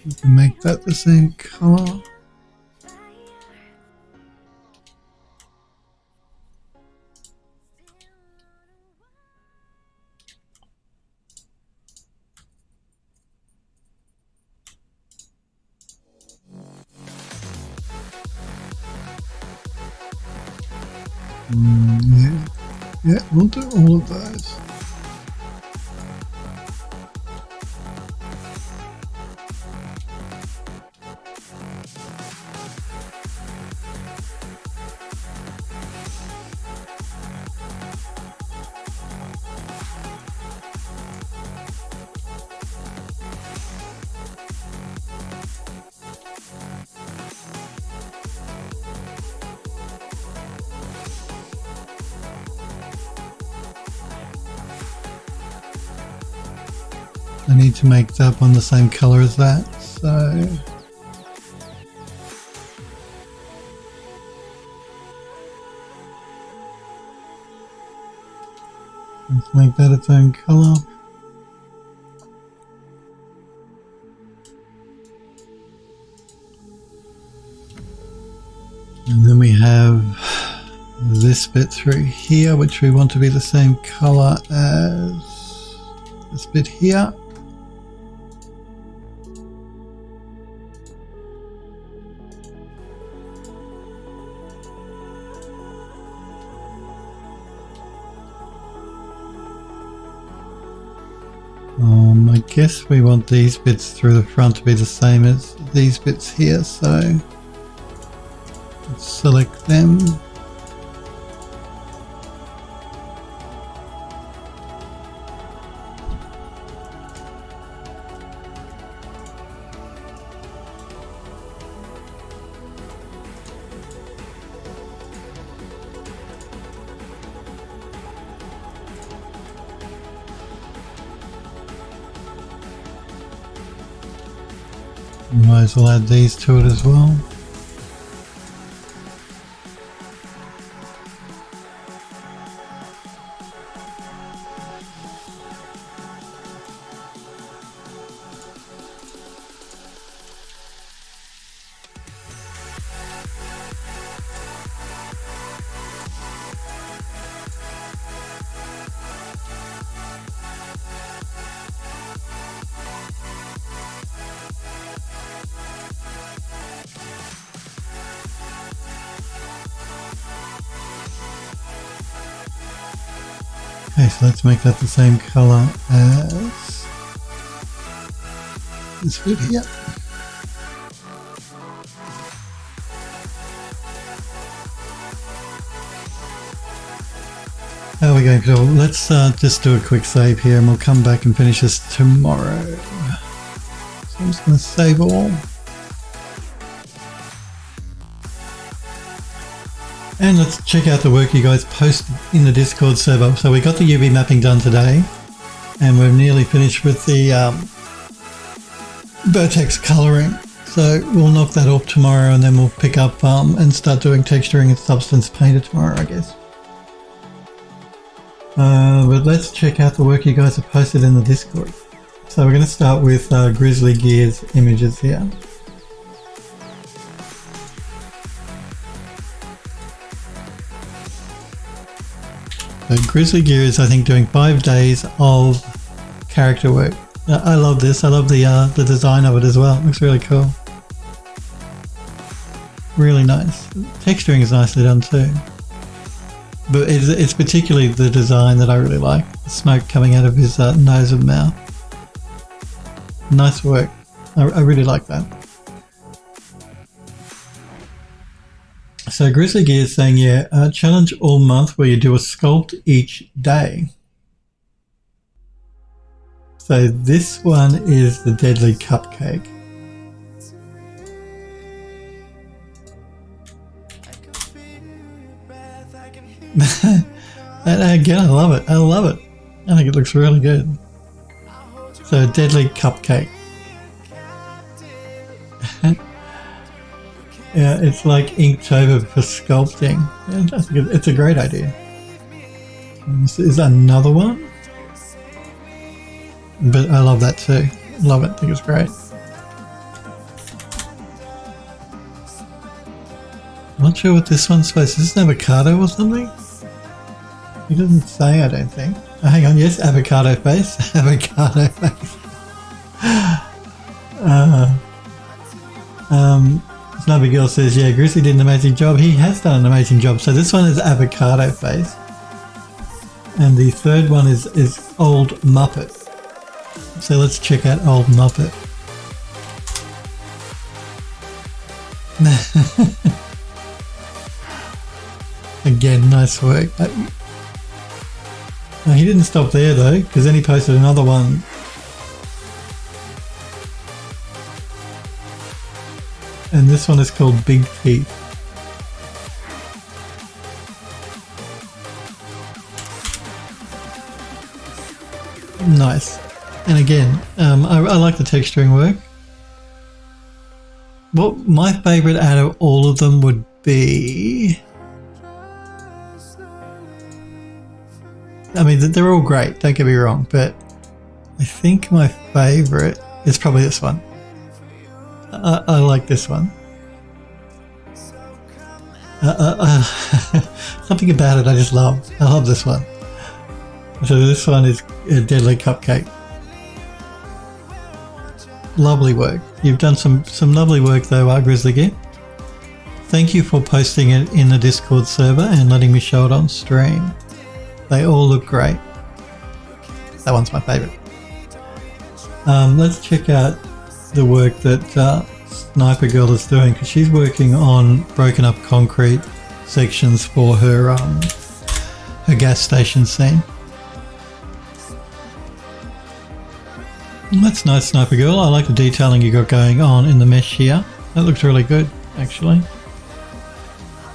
We can make that the same colour. Yeah, we'll do all of those. I need to make that one the same colour as that, so let's make that its own colour. And then we have this bit through here, which we want to be the same colour as this bit here. I guess we want these bits through the front to be the same as these bits here, so let's select them. Might as well add these to it as well. Okay, so let's make that the same colour as this bit here. How are we going, Phil? Let's just do a quick save here and we'll come back and finish this tomorrow. So I'm just going to save all. And let's check out the work you guys posted in the Discord server. So we got the UV mapping done today, and we're nearly finished with the vertex colouring. So we'll knock that off tomorrow, and then we'll pick up and start doing texturing and substance painter tomorrow, I guess. But let's check out the work you guys have posted in the Discord. So we're going to start with Grizzly Gear's images here. So Grizzly Gear is, I think, doing 5 days of character work. I love this. I love the design of it as well. It looks really cool. Really nice. Texturing is nicely done too. But it's particularly the design that I really like. The smoke coming out of his nose and mouth. Nice work. I really like that. So Grizzly Gear is saying, yeah, challenge all month where you do a sculpt each day. So this one is the Deadly Cupcake. And again, I love it. I love it. I think it looks really good. So Deadly Cupcake. Yeah, it's like inked over for sculpting. I think it's a great idea. And this is another one. But I love that too. Love it. I think it's great. I'm not sure what this one's supposed to be. Is this an avocado or something? He doesn't say, I don't think. Oh, hang on. Yes, avocado face. Avocado face. Snubby Girl says, yeah, Grizzly did an amazing job. He has done an amazing job. So this one is avocado face. And the third one is Old Muppet. So let's check out Old Muppet. Again, nice work. No, he didn't stop there though, because then he posted another one. And this one is called Big Teeth. Nice. And again, I like the texturing work. What my favourite out of all of them would be... I mean, they're all great, don't get me wrong, but I think my favourite is probably this one. I like this one. Something about it I just love. I love this one. So this one is a Deadly Cupcake. Lovely work. You've done some lovely work though, Grizzly Gear. Thank you for posting it in the Discord server and letting me show it on stream. They all look great. That one's my favourite. Let's check out the work that Sniper Girl is doing, because she's working on broken up concrete sections for her gas station scene. That's nice, Sniper Girl. I like the detailing you got going on in the mesh here. That looks really good, actually.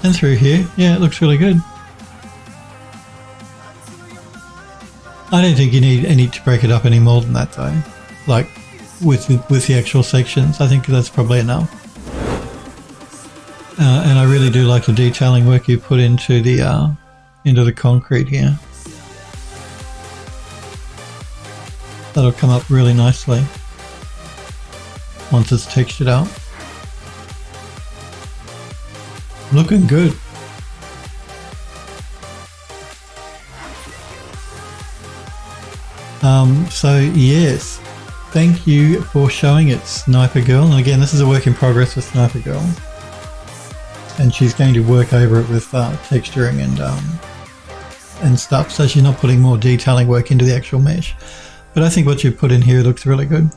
And through here, yeah, it looks really good. I don't think you need any to break it up any more than that though. Like with the actual sections, I think that's probably enough. And I really do like the detailing work you put into the concrete here. That'll come up really nicely once it's textured out. Looking good. So yes, thank you for showing it, Sniper Girl. And again, this is a work in progress with Sniper Girl, and she's going to work over it with texturing and stuff, so she's not putting more detailing work into the actual mesh. But I think what you put in here looks really good.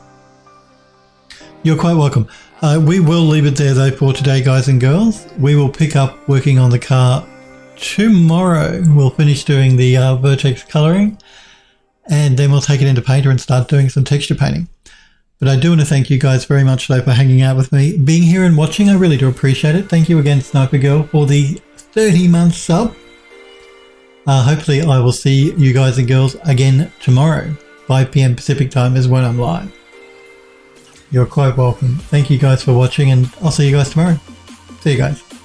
You're quite welcome. We will leave it there though for today, guys and girls. We will pick up working on the car tomorrow. We'll finish doing the vertex colouring, and then we'll take it into Painter and start doing some texture painting. But I do want to thank you guys very much though for hanging out with me, being here and watching. I really do appreciate it. Thank you again, Sniper Girl, for the 30-month sub. Hopefully I will see you guys and girls again tomorrow. 5 PM Pacific time is when I'm live. You're quite welcome. Thank you guys for watching, and I'll see you guys tomorrow. See you guys.